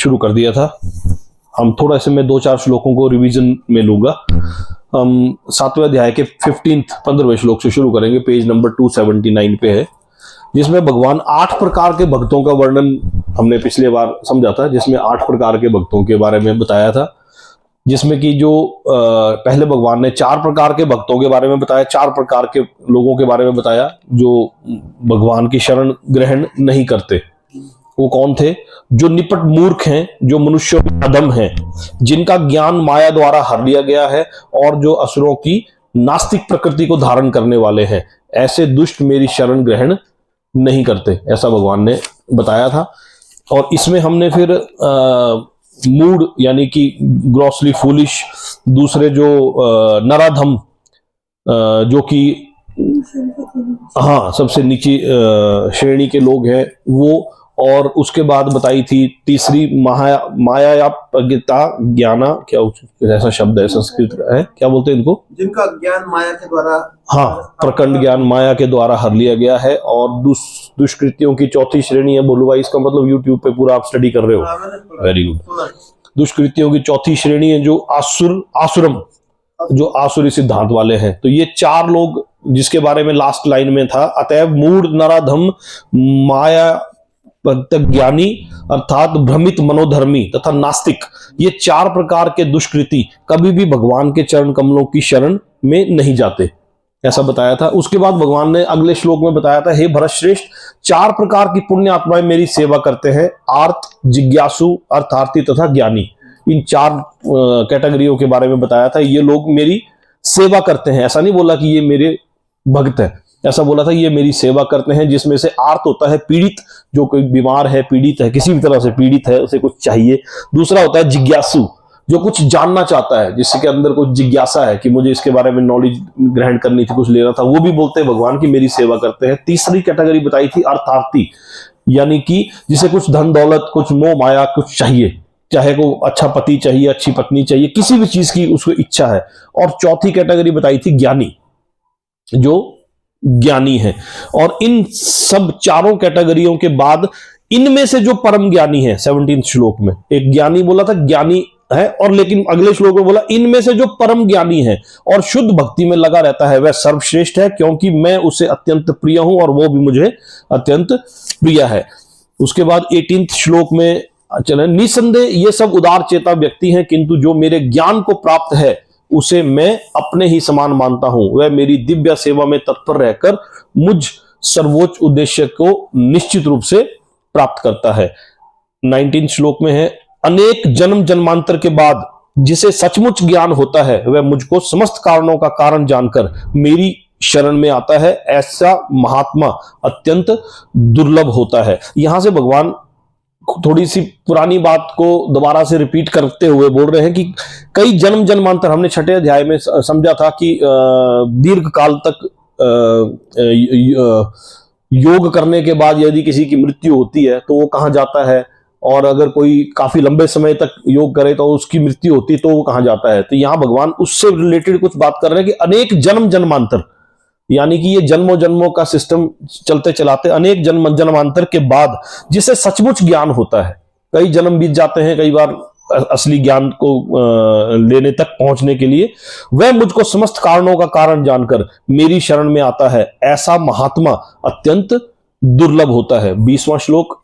शुरू कर दिया था। हम थोड़ा से मैं 2-4 श्लोकों को रिवीजन में लूंगा। हम 7वें अध्याय के 15वें श्लोक से शुरू करेंगे, पेज नंबर 279 पे है, जिसमें भगवान 8 प्रकार के भक्तों का वर्णन हमने पिछले बार समझा था, जिसमें 8 प्रकार के भक्तों के बारे में बताया था, जिसमें कि जो पहले भगवान ने 4 प्रकार के भक्तों के बारे में बताया, 4 प्रकार के लोगों के बारे में बताया जो भगवान की शरण ग्रहण नहीं करते। वो कौन थे? जो निपट मूर्ख हैं, जो मनुष्यों में अधम हैं, जिनका ज्ञान माया द्वारा हर लिया गया है, और जो असुरों की नास्तिक प्रकृति को धारण करने वाले हैं। ऐसे दुष्ट मेरी शरण ग्रहण नहीं करते, ऐसा भगवान ने बताया था। और इसमें हमने फिर मूड यानी कि ग्रॉसली फूलिश, दूसरे जो नराधम जो कि हाँ सबसे नीची श्रेणी के लोग हैं वो, और उसके बाद बताई थी तीसरी मायापगिता ज्ञाना, क्या ऐसा शब्द है संस्कृत का है, क्या बोलते हैं इनको? जिनका ज्ञान माया के द्वारा, हाँ प्रकंड ज्ञान माया के द्वारा हर लिया गया है। और दुष्कृतियों की चौथी श्रेणी है। बोलू भाई इसका मतलब यूट्यूब पे पूरा आप स्टडी कर रहे हो, वेरी गुड। दुष्कृतियों की चौथी श्रेणी है जो आसुरम, जो आसुरी सिद्धांत वाले हैं। तो ये 4 लोग जिसके बारे में लास्ट लाइन में था, अतएव मूढ़, नराधम, माया ज्ञानी अर्थात भ्रमित मनोधर्मी तथा नास्तिक, ये 4 प्रकार के दुष्कृति कभी भी भगवान के चरण कमलों की शरण में नहीं जाते, ऐसा बताया था। उसके बाद भगवान ने अगले श्लोक में बताया था, हे भरतश्रेष्ठ, 4 प्रकार की पुण्य आत्माएं मेरी सेवा करते हैं, आर्त, जिज्ञासु, अर्थार्थी तथा ज्ञानी। इन 4 कैटेगरियों के बारे में बताया था। ये लोग मेरी सेवा करते हैं, ऐसा नहीं बोला कि ये मेरे भक्त है, ऐसा बोला था ये मेरी सेवा करते हैं। जिसमें से आर्त होता है पीड़ित, जो कोई बीमार है, पीड़ित है, किसी भी तरह से पीड़ित है, उसे कुछ चाहिए। दूसरा होता है जिज्ञासु, जो कुछ जानना चाहता है, जिसके अंदर कुछ जिज्ञासा है कि मुझे इसके बारे में नॉलेज ग्रहण करनी थी, कुछ लेना था, वो भी बोलते हैं भगवान की मेरी सेवा करते हैं। तीसरी कैटेगरी बताई थी अर्थार्थी, यानी कि जिसे कुछ धन दौलत, कुछ मोह माया कुछ चाहिए, चाहे को अच्छा पति चाहिए, अच्छी पत्नी चाहिए, किसी भी चीज की उसको इच्छा है। और चौथी कैटेगरी बताई थी ज्ञानी, जो ज्ञानी है। और इन सब 4 कैटेगरियों के बाद इनमें से जो परम ज्ञानी है, 17 श्लोक में एक ज्ञानी बोला था, ज्ञानी है, और लेकिन अगले श्लोक में बोला इनमें से जो परम ज्ञानी है और शुद्ध भक्ति में लगा रहता है, वह सर्वश्रेष्ठ है, क्योंकि मैं उसे अत्यंत प्रिय हूं और वो भी मुझे अत्यंत प्रिय है। उसके बाद 18 श्लोक में चले, निसंदेह ये सब उदार चेता व्यक्ति हैं, किंतु जो मेरे ज्ञान को प्राप्त है उसे मैं अपने ही समान मानता हूं। वह मेरी दिव्य सेवा में तत्पर रहकर मुझ सर्वोच्च उद्देश्य को निश्चित रूप से प्राप्त करता है। 19 श्लोक में है, अनेक जन्म जन्मांतर के बाद जिसे सचमुच ज्ञान होता है, वह मुझको समस्त कारणों का कारण जानकर मेरी शरण में आता है। ऐसा महात्मा अत्यंत दुर्लभ होता है। यहां से भगवान थोड़ी सी पुरानी बात को दोबारा से रिपीट करते हुए बोल रहे हैं कि कई जन्म जन्मांतर, हमने 6ठे अध्याय में समझा था कि दीर्घ काल तक योग करने के बाद यदि किसी की मृत्यु होती है तो वो कहाँ जाता है, और अगर कोई काफी लंबे समय तक योग करे तो उसकी मृत्यु होती है तो वो कहाँ जाता है। तो यहाँ भगवान उससे रिलेटेड कुछ बात कर रहे हैं कि अनेक जन्म जन्मांतर, यानी कि ये जन्मों जन्मों का सिस्टम चलते चलाते अनेक जन्म जन्मांतर के बाद जिसे सचमुच ज्ञान होता है, कई जन्म बीत जाते हैं कई बार असली ज्ञान को लेने तक पहुंचने के लिए, वह मुझको समस्त कारणों का कारण जानकर मेरी शरण में आता है। ऐसा महात्मा अत्यंत दुर्लभ होता है। 20वां श्लोक,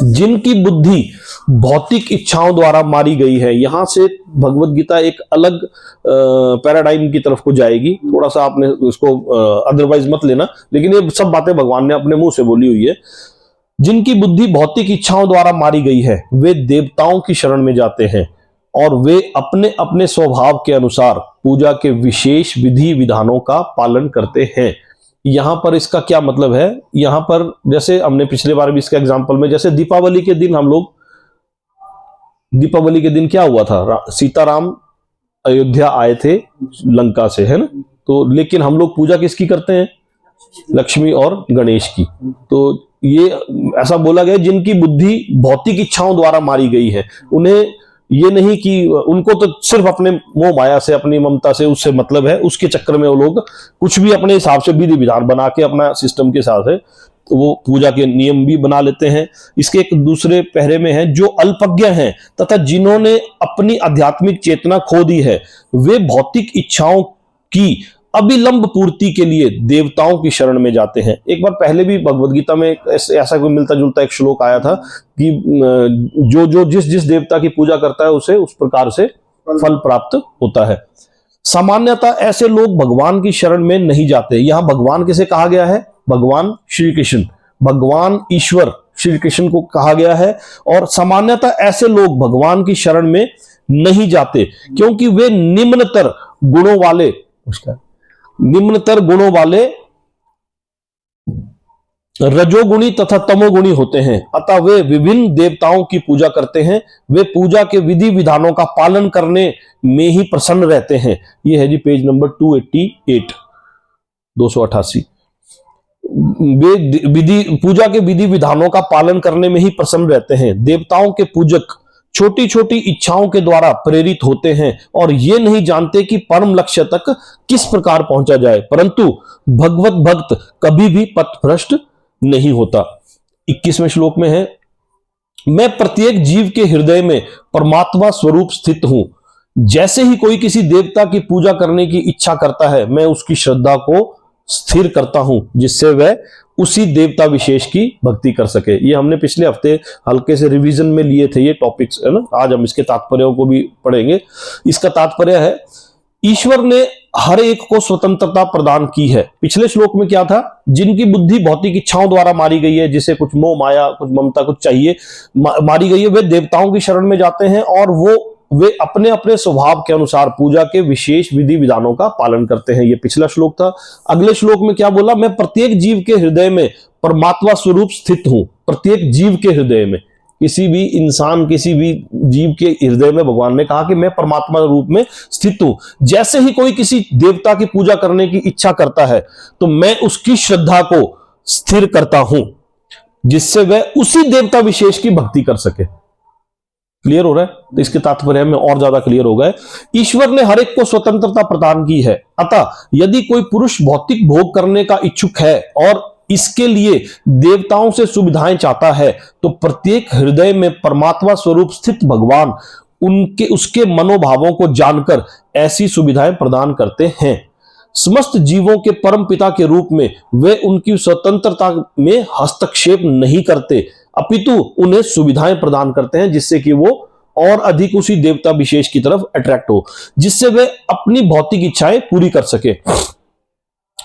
जिनकी बुद्धि भौतिक इच्छाओं द्वारा मारी गई है। यहां से भगवत गीता एक अलग पैराडाइम की तरफ को जाएगी, थोड़ा सा आपने उसको अदरवाइज मत लेना, लेकिन ये सब बातें भगवान ने अपने मुंह से बोली हुई है। जिनकी बुद्धि भौतिक इच्छाओं द्वारा मारी गई है, वे देवताओं की शरण में जाते हैं और वे अपने अपने स्वभाव के अनुसार पूजा के विशेष विधि विधानों का पालन करते हैं। यहां पर इसका क्या मतलब है? यहां पर जैसे हमने पिछले बार भी इसका एग्जांपल में, जैसे दीपावली के दिन हम लोग, दीपावली के दिन क्या हुआ था, सीताराम अयोध्या आए थे लंका से, है ना? तो लेकिन हम लोग पूजा किसकी करते हैं? लक्ष्मी और गणेश की। तो ये ऐसा बोला गया जिनकी बुद्धि भौतिक इच्छाओं द्वारा मारी गई है। उन्हें ये नहीं कि उनको तो सिर्फ अपने मोह माया से, अपनी ममता से उससे मतलब है, उसके चक्कर में वो लोग कुछ भी अपने हिसाब से विधि विधान बना के अपना सिस्टम के हिसाब से वो पूजा के नियम भी बना लेते हैं। इसके एक दूसरे पहरे में है, जो अल्पज्ञ हैं तथा जिन्होंने अपनी आध्यात्मिक चेतना खो दी है, वे भौतिक इच्छाओं की अविलंब पूर्ति के लिए देवताओं की शरण में जाते हैं। एक बार पहले भी भगवद गीता में ऐसा कोई मिलता जुलता एक श्लोक आया था कि जो जो जिस जिस देवता की पूजा करता है उसे उस प्रकार से फल प्राप्त होता है। सामान्यतः ऐसे लोग भगवान की शरण में नहीं जाते। यहां भगवान किसे कहा गया है? भगवान श्री कृष्ण, भगवान ईश्वर श्री कृष्ण को कहा गया है। और सामान्यतः ऐसे लोग भगवान की शरण में नहीं जाते क्योंकि वे निम्नतर गुणों वाले रजोगुणी तथा तमोगुणी होते हैं, अतः वे विभिन्न देवताओं की पूजा करते हैं। वे पूजा के विधि विधानों का पालन करने में ही प्रसन्न रहते हैं। यह है जी पेज नंबर 288, 288। वे पूजा के विधि विधानों का पालन करने में ही प्रसन्न रहते हैं। देवताओं के पूजक छोटी छोटी इच्छाओं के द्वारा प्रेरित होते हैं और ये नहीं जानते कि परम लक्ष्य तक किस प्रकार पहुंचा जाए, परंतु भगवत भक्त कभी भी पथभ्रष्ट नहीं होता। 21वें श्लोक में है, मैं प्रत्येक जीव के हृदय में परमात्मा स्वरूप स्थित हूं। जैसे ही कोई किसी देवता की पूजा करने की इच्छा करता है, मैं उसकी श्रद्धा को स्थिर करता हूं, जिससे वह उसी देवता विशेष की भक्ति कर सके। ये हमने पिछले हफ्ते हल्के से रिवीजन में लिए थे ये टॉपिक्स, है ना। आज हम इसके तात्पर्यों को भी पढ़ेंगे। इसका तात्पर्य है, ईश्वर ने हर एक को स्वतंत्रता प्रदान की है। पिछले श्लोक में क्या था? जिनकी बुद्धि भौतिक इच्छाओं द्वारा मारी गई है, जिसे कुछ मोह माया, कुछ ममता, कुछ चाहिए, मारी गई है, वे देवताओं की शरण में जाते हैं और वे अपने अपने स्वभाव के अनुसार पूजा के विशेष विधि विधानों का पालन करते हैं। ये पिछला श्लोक था। अगले श्लोक में क्या बोला? मैं प्रत्येक जीव के हृदय में परमात्मा स्वरूप स्थित हूं। प्रत्येक जीव के हृदय में, किसी भी इंसान, किसी भी जीव के हृदय में भगवान ने कहा कि मैं परमात्मा रूप में स्थित हूं। जैसे ही कोई किसी देवता की पूजा करने की इच्छा करता है, तो मैं उसकी श्रद्धा को स्थिर करता हूं, जिससे वह उसी देवता विशेष की भक्ति कर सके। क्लियर हो रहा है? तो इसके तात्पर्य में और ज्यादा क्लियर हो गए। ईश्वर ने हर एक को स्वतंत्रता प्रदान की है, अतः यदि कोई पुरुष भौतिक भोग करने का इच्छुक है और इसके लिए देवताओं से सुविधाएं चाहता है, तो प्रत्येक हृदय में परमात्मा स्वरूप स्थित भगवान उसके मनोभावों को जानकर ऐसी सुविधाएं प्रदान करते हैं। समस्त जीवों के परम पिता के रूप में वे उनकी स्वतंत्रता में हस्तक्षेप नहीं करते, अपितु उन्हें सुविधाएं प्रदान करते हैं, जिससे कि वो और अधिक उसी देवता विशेष की तरफ अट्रैक्ट हो, जिससे वे अपनी भौतिक इच्छाएं पूरी कर सके।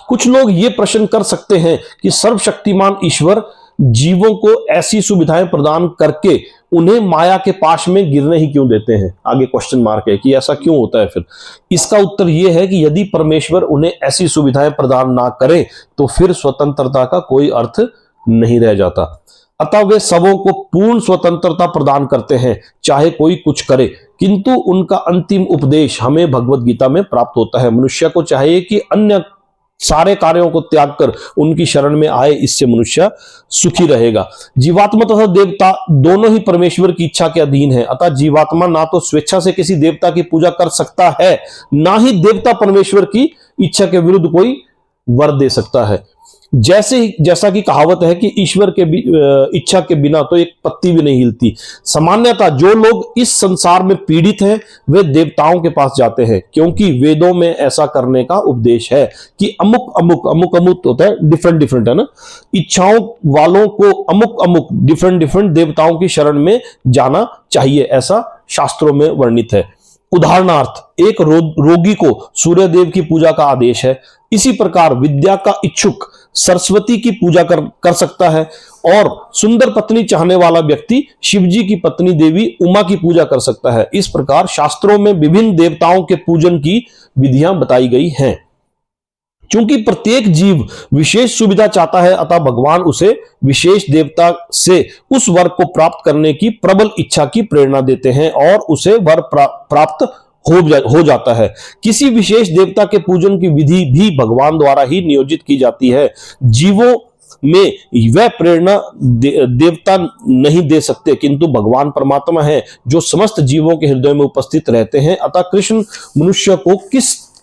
कुछ लोग ये प्रश्न कर सकते हैं कि सर्वशक्तिमान ईश्वर जीवों को ऐसी सुविधाएं प्रदान करके उन्हें माया के पाश में गिरने ही क्यों देते हैं? आगे क्वेश्चन मार्क है कि ऐसा क्यों होता है फिर। इसका उत्तर यह है कि यदि परमेश्वर उन्हें ऐसी सुविधाएं प्रदान ना करे, तो फिर स्वतंत्रता का कोई अर्थ नहीं रह जाता। अतः वे सबों को पूर्ण स्वतंत्रता प्रदान करते हैं, चाहे कोई कुछ करे, किंतु उनका अंतिम उपदेश हमें भगवद गीता में प्राप्त होता है। मनुष्य को चाहिए कि अन्य सारे कार्यों को त्याग कर उनकी शरण में आए, इससे मनुष्य सुखी रहेगा। जीवात्मा तथा देवता दोनों ही परमेश्वर की इच्छा के अधीन है, अतः जीवात्मा ना तो स्वेच्छा से किसी देवता की पूजा कर सकता है, ना ही देवता परमेश्वर की इच्छा के विरुद्ध कोई वर दे सकता है। जैसा कि कहावत है कि ईश्वर के इच्छा के बिना तो एक पत्ती भी नहीं हिलती। सामान्यतः जो लोग इस संसार में पीड़ित हैं, वे देवताओं के पास जाते हैं, क्योंकि वेदों में ऐसा करने का उपदेश है कि अमुक होता है, डिफरेंट है ना, इच्छाओं वालों को अमुक डिफरेंट देवताओं की शरण में जाना चाहिए, ऐसा शास्त्रों में वर्णित है। उदाहरणार्थ, एक रोगी को सूर्यदेव की पूजा का आदेश है। इसी प्रकार विद्या का इच्छुक सरस्वती की पूजा कर सकता है, और सुंदर पत्नी चाहने वाला व्यक्ति शिवजी की पत्नी देवी उमा की पूजा कर सकता है। इस प्रकार शास्त्रों में विभिन्न देवताओं के पूजन की विधियां बताई गई हैं। चूंकि प्रत्येक जीव विशेष सुविधा चाहता है, अतः भगवान उसे विशेष देवता से उस वर को प्राप्त करने की प्रबल इच्छा की प्रेरणा देते हैं और उसे वर प्राप्त हो जाता है। किसी विशेष देवता के पूजन की विधि भी भगवान द्वारा ही नियोजित की जाती है। जीवों में वह प्रेरणा देवता नहीं दे सकते, किंतु भगवान परमात्मा है जो समस्त जीवों के हृदय में उपस्थित रहते हैं। अतः कृष्ण मनुष्य को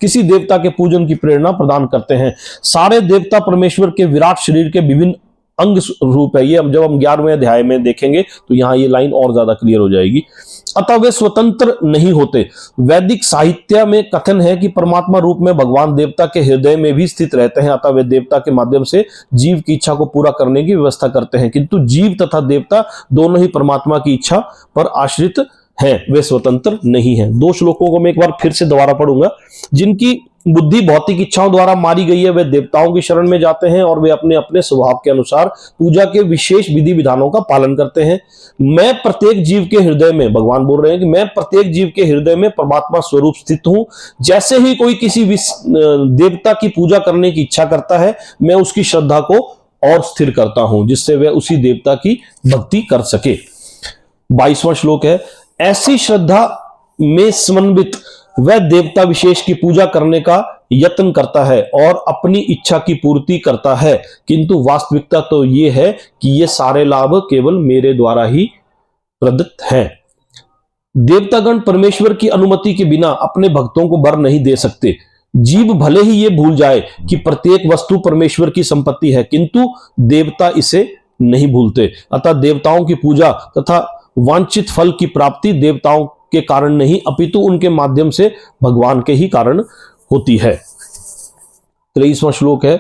किसी देवता के पूजन की प्रेरणा प्रदान करते हैं। सारे देवता परमेश्वर के विराट शरीर के विभिन्न अंग रूप है। ये जब हम 11वें अध्याय में देखेंगे तो यहां ये लाइन और ज्यादा क्लियर हो जाएगी। अतः वे स्वतंत्र नहीं होते। वैदिक साहित्य में कथन है कि परमात्मा रूप में भगवान देवता के हृदय में भी स्थित रहते हैं, अतः वे देवता के माध्यम से जीव की इच्छा को पूरा करने की व्यवस्था करते हैं। किंतु जीव तथा देवता दोनों ही परमात्मा की इच्छा पर आश्रित हैं, वे स्वतंत्र नहीं हैं। 2 श्लोकों को मैं एक बार फिर से दोबारा पढ़ूंगा। जिनकी बुद्धि भौतिक इच्छाओं द्वारा मारी गई है वे देवताओं की शरण में जाते हैं और वे अपने अपने स्वभाव के अनुसार पूजा के विशेष विधि विधानों का पालन करते हैं। मैं प्रत्येक जीव के हृदय में, भगवान बोल रहे हैं कि मैं प्रत्येक जीव के हृदय में परमात्मा स्वरूप स्थित हूं। जैसे ही कोई किसी देवता की पूजा करने की इच्छा करता है, मैं उसकी श्रद्धा को और स्थिर करता हूं, जिससे वह उसी देवता की भक्ति कर सके। 22वां श्लोक है, ऐसी श्रद्धा में समन्वित वह देवता विशेष की पूजा करने का यत्न करता है और अपनी इच्छा की पूर्ति करता है, किंतु वास्तविकता तो यह है कि ये सारे लाभ केवल मेरे द्वारा ही प्रदत्त हैं। देवतागण परमेश्वर की अनुमति के बिना अपने भक्तों को वर नहीं दे सकते। जीव भले ही ये भूल जाए कि प्रत्येक वस्तु परमेश्वर की संपत्ति है, किंतु देवता इसे नहीं भूलते। अतः देवताओं की पूजा तथा वांछित फल की प्राप्ति देवताओं के कारण नहीं, अपितु उनके माध्यम से भगवान के ही कारण होती है। 23वां श्लोक है,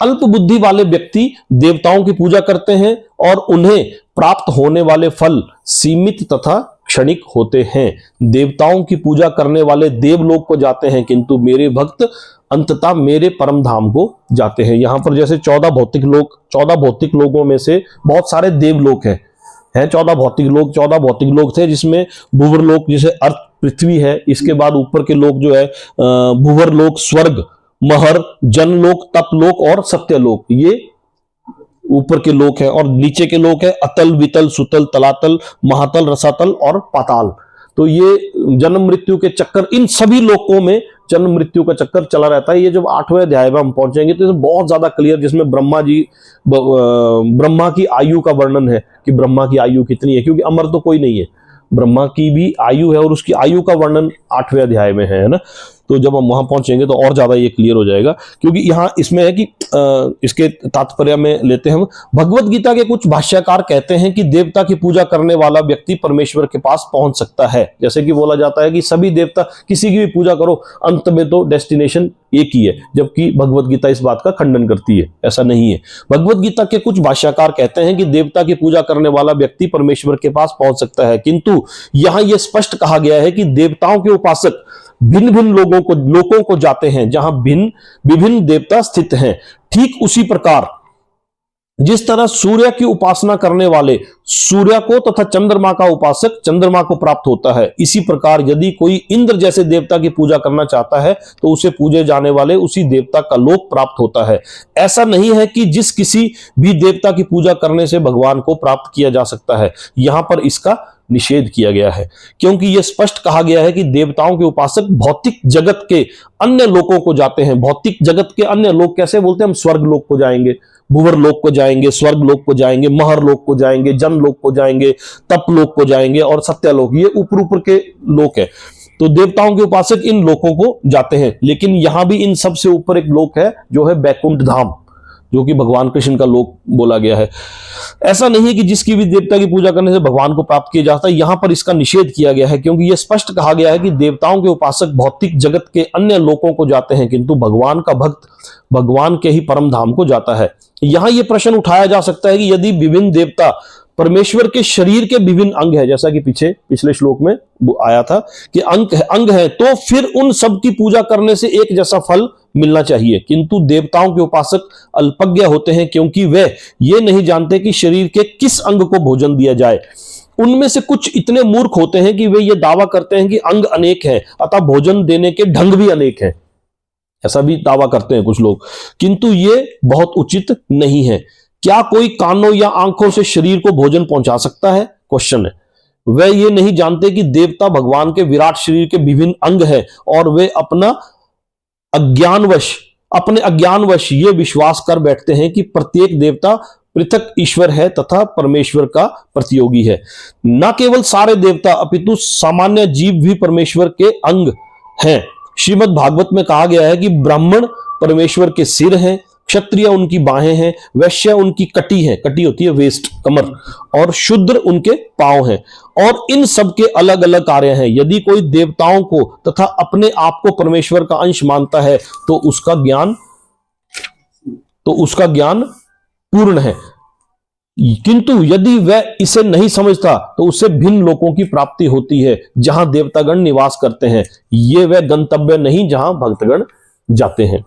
अल्प बुद्धि वाले व्यक्ति देवताओं की पूजा करते हैं और उन्हें प्राप्त होने वाले फल सीमित तथा क्षणिक होते हैं। देवताओं की पूजा करने वाले देवलोक को जाते हैं, किंतु मेरे भक्त अंततः मेरे परम धाम को जाते हैं। यहां पर जैसे 14 भौतिक लोगों में से बहुत सारे देवलोक हैं। 14 भौतिक लोग थे, जिसमें भूवर लोक जैसे अर्थ पृथ्वी है, इसके बाद ऊपर के लोग जो है भूवर लोक, स्वर्ग, महर, जनलोक, तपलोक और सत्यलोक, ये ऊपर के लोक है। और नीचे के लोक है अतल, वितल, सुतल, तलातल, महातल, रसातल और पाताल। तो ये जन्म मृत्यु के चक्कर, इन सभी लोकों में जन्म मृत्यु का चक्कर चला रहता है। ये जब 8वें अध्याय में हम पहुंचेंगे तो बहुत ज्यादा क्लियर, जिसमें ब्रह्मा की आयु का वर्णन है कि ब्रह्मा की आयु कितनी है, क्योंकि अमर तो कोई नहीं है, ब्रह्मा की भी आयु है और उसकी आयु का वर्णन 8वें अध्याय में है ना। तो जब हम वहां पहुंचेंगे तो और ज्यादा ये क्लियर हो जाएगा, क्योंकि यहां इसमें है कि इसके तात्पर्य में लेते हैं हम। भगवत गीता के कुछ भाष्यकार कहते हैं कि देवता की पूजा करने वाला व्यक्ति परमेश्वर के पास पहुंच सकता है। जैसे कि बोला जाता है कि सभी देवता, किसी की भी पूजा करो, अंत में तो डेस्टिनेशन एक ही है, जबकि भगवत गीता इस बात का खंडन करती है, ऐसा नहीं है। भगवत गीता के कुछ भाष्यकार कहते हैं कि देवता की पूजा करने वाला व्यक्ति परमेश्वर के पास पहुंच सकता है, किंतु यहां यह स्पष्ट कहा गया है कि देवताओं के उपासक भिन्न भिन्न लोकों को जाते हैं जहां विभिन्न देवता स्थित हैं। ठीक उसी प्रकार जिस तरह सूर्य की उपासना करने वाले सूर्य को तथा चंद्रमा का उपासक चंद्रमा को प्राप्त होता है, इसी प्रकार यदि कोई इंद्र जैसे देवता की पूजा करना चाहता है तो उसे पूजे जाने वाले उसी देवता का लोक प्राप्त होता है। ऐसा नहीं है कि जिस किसी भी देवता की पूजा करने से भगवान को प्राप्त किया जा सकता है। यहां पर इसका निषेध किया गया है, क्योंकि यह स्पष्ट कहा गया है कि देवताओं के उपासक भौतिक जगत के अन्य लोकों को जाते हैं। भौतिक जगत के अन्य लोक कैसे बोलते हैं? हम स्वर्ग लोक को जाएंगे, भूवर लोक को जाएंगे, स्वर्ग लोक को जाएंगे, महर लोक को जाएंगे, जन लोक को जाएंगे, तप लोक को जाएंगे और सत्यलोक, ये ऊपर के लोक है। तो देवताओं के उपासक इन लोकों को जाते हैं, लेकिन यहां भी इन सबसे ऊपर एक लोक है जो है बैकुंठ धाम, जो कि भगवान कृष्ण का लोक बोला गया है। ऐसा नहीं है कि जिसकी भी देवता की पूजा करने से भगवान को प्राप्त किया जाता है। यहां पर इसका निषेध किया गया है, क्योंकि यह स्पष्ट कहा गया है कि देवताओं के उपासक भौतिक जगत के अन्य लोकों को जाते हैं, किंतु भगवान का भक्त भगवान के ही परम धाम को जाता है। यहां यह प्रश्न उठाया जा सकता है कि यदि विभिन्न देवता परमेश्वर के शरीर के विभिन्न अंग है, जैसा कि पिछले श्लोक में आया था कि अंग है, तो फिर उन सब की पूजा करने से एक जैसा फल मिलना चाहिए। किंतु देवताओं के उपासक अल्पज्ञ होते हैं, क्योंकि वे ये नहीं जानते कि शरीर के किस अंग को भोजन दिया जाए। उनमें से कुछ इतने मूर्ख होते हैं कि वे ये दावा करते हैं कि अंग अनेक हैं, अतः भोजन देने के ढंग भी अनेक हैं। ऐसा भी दावा करते हैं कुछ लोग, किंतु ये बहुत उचित नहीं है। क्या कोई कानों या आंखों से शरीर को भोजन पहुंचा सकता है? क्वेश्चन है। वे ये नहीं जानते कि देवता भगवान के विराट शरीर के विभिन्न अंग हैं और वे अपने अज्ञानवश ये विश्वास कर बैठते हैं कि प्रत्येक देवता पृथक ईश्वर है तथा परमेश्वर का प्रतियोगी है। न केवल सारे देवता अपितु सामान्य जीव भी परमेश्वर के अंग हैं। श्रीमद् भागवत में कहा गया है कि ब्राह्मण परमेश्वर के सिर हैं, क्षत्रिय उनकी बाहें हैं, वैश्य उनकी कटी है, कटी होती है वेस्ट, कमर, और शूद्र उनके पांव हैं, और इन सब के अलग अलग कार्य हैं। यदि कोई देवताओं को तथा अपने आप को परमेश्वर का अंश मानता है तो उसका ज्ञान पूर्ण है, किंतु यदि वह इसे नहीं समझता तो उससे भिन्न लोकों की प्राप्ति होती है जहां देवतागण निवास करते हैं। ये वह गंतव्य नहीं जहां भक्तगण जाते हैं।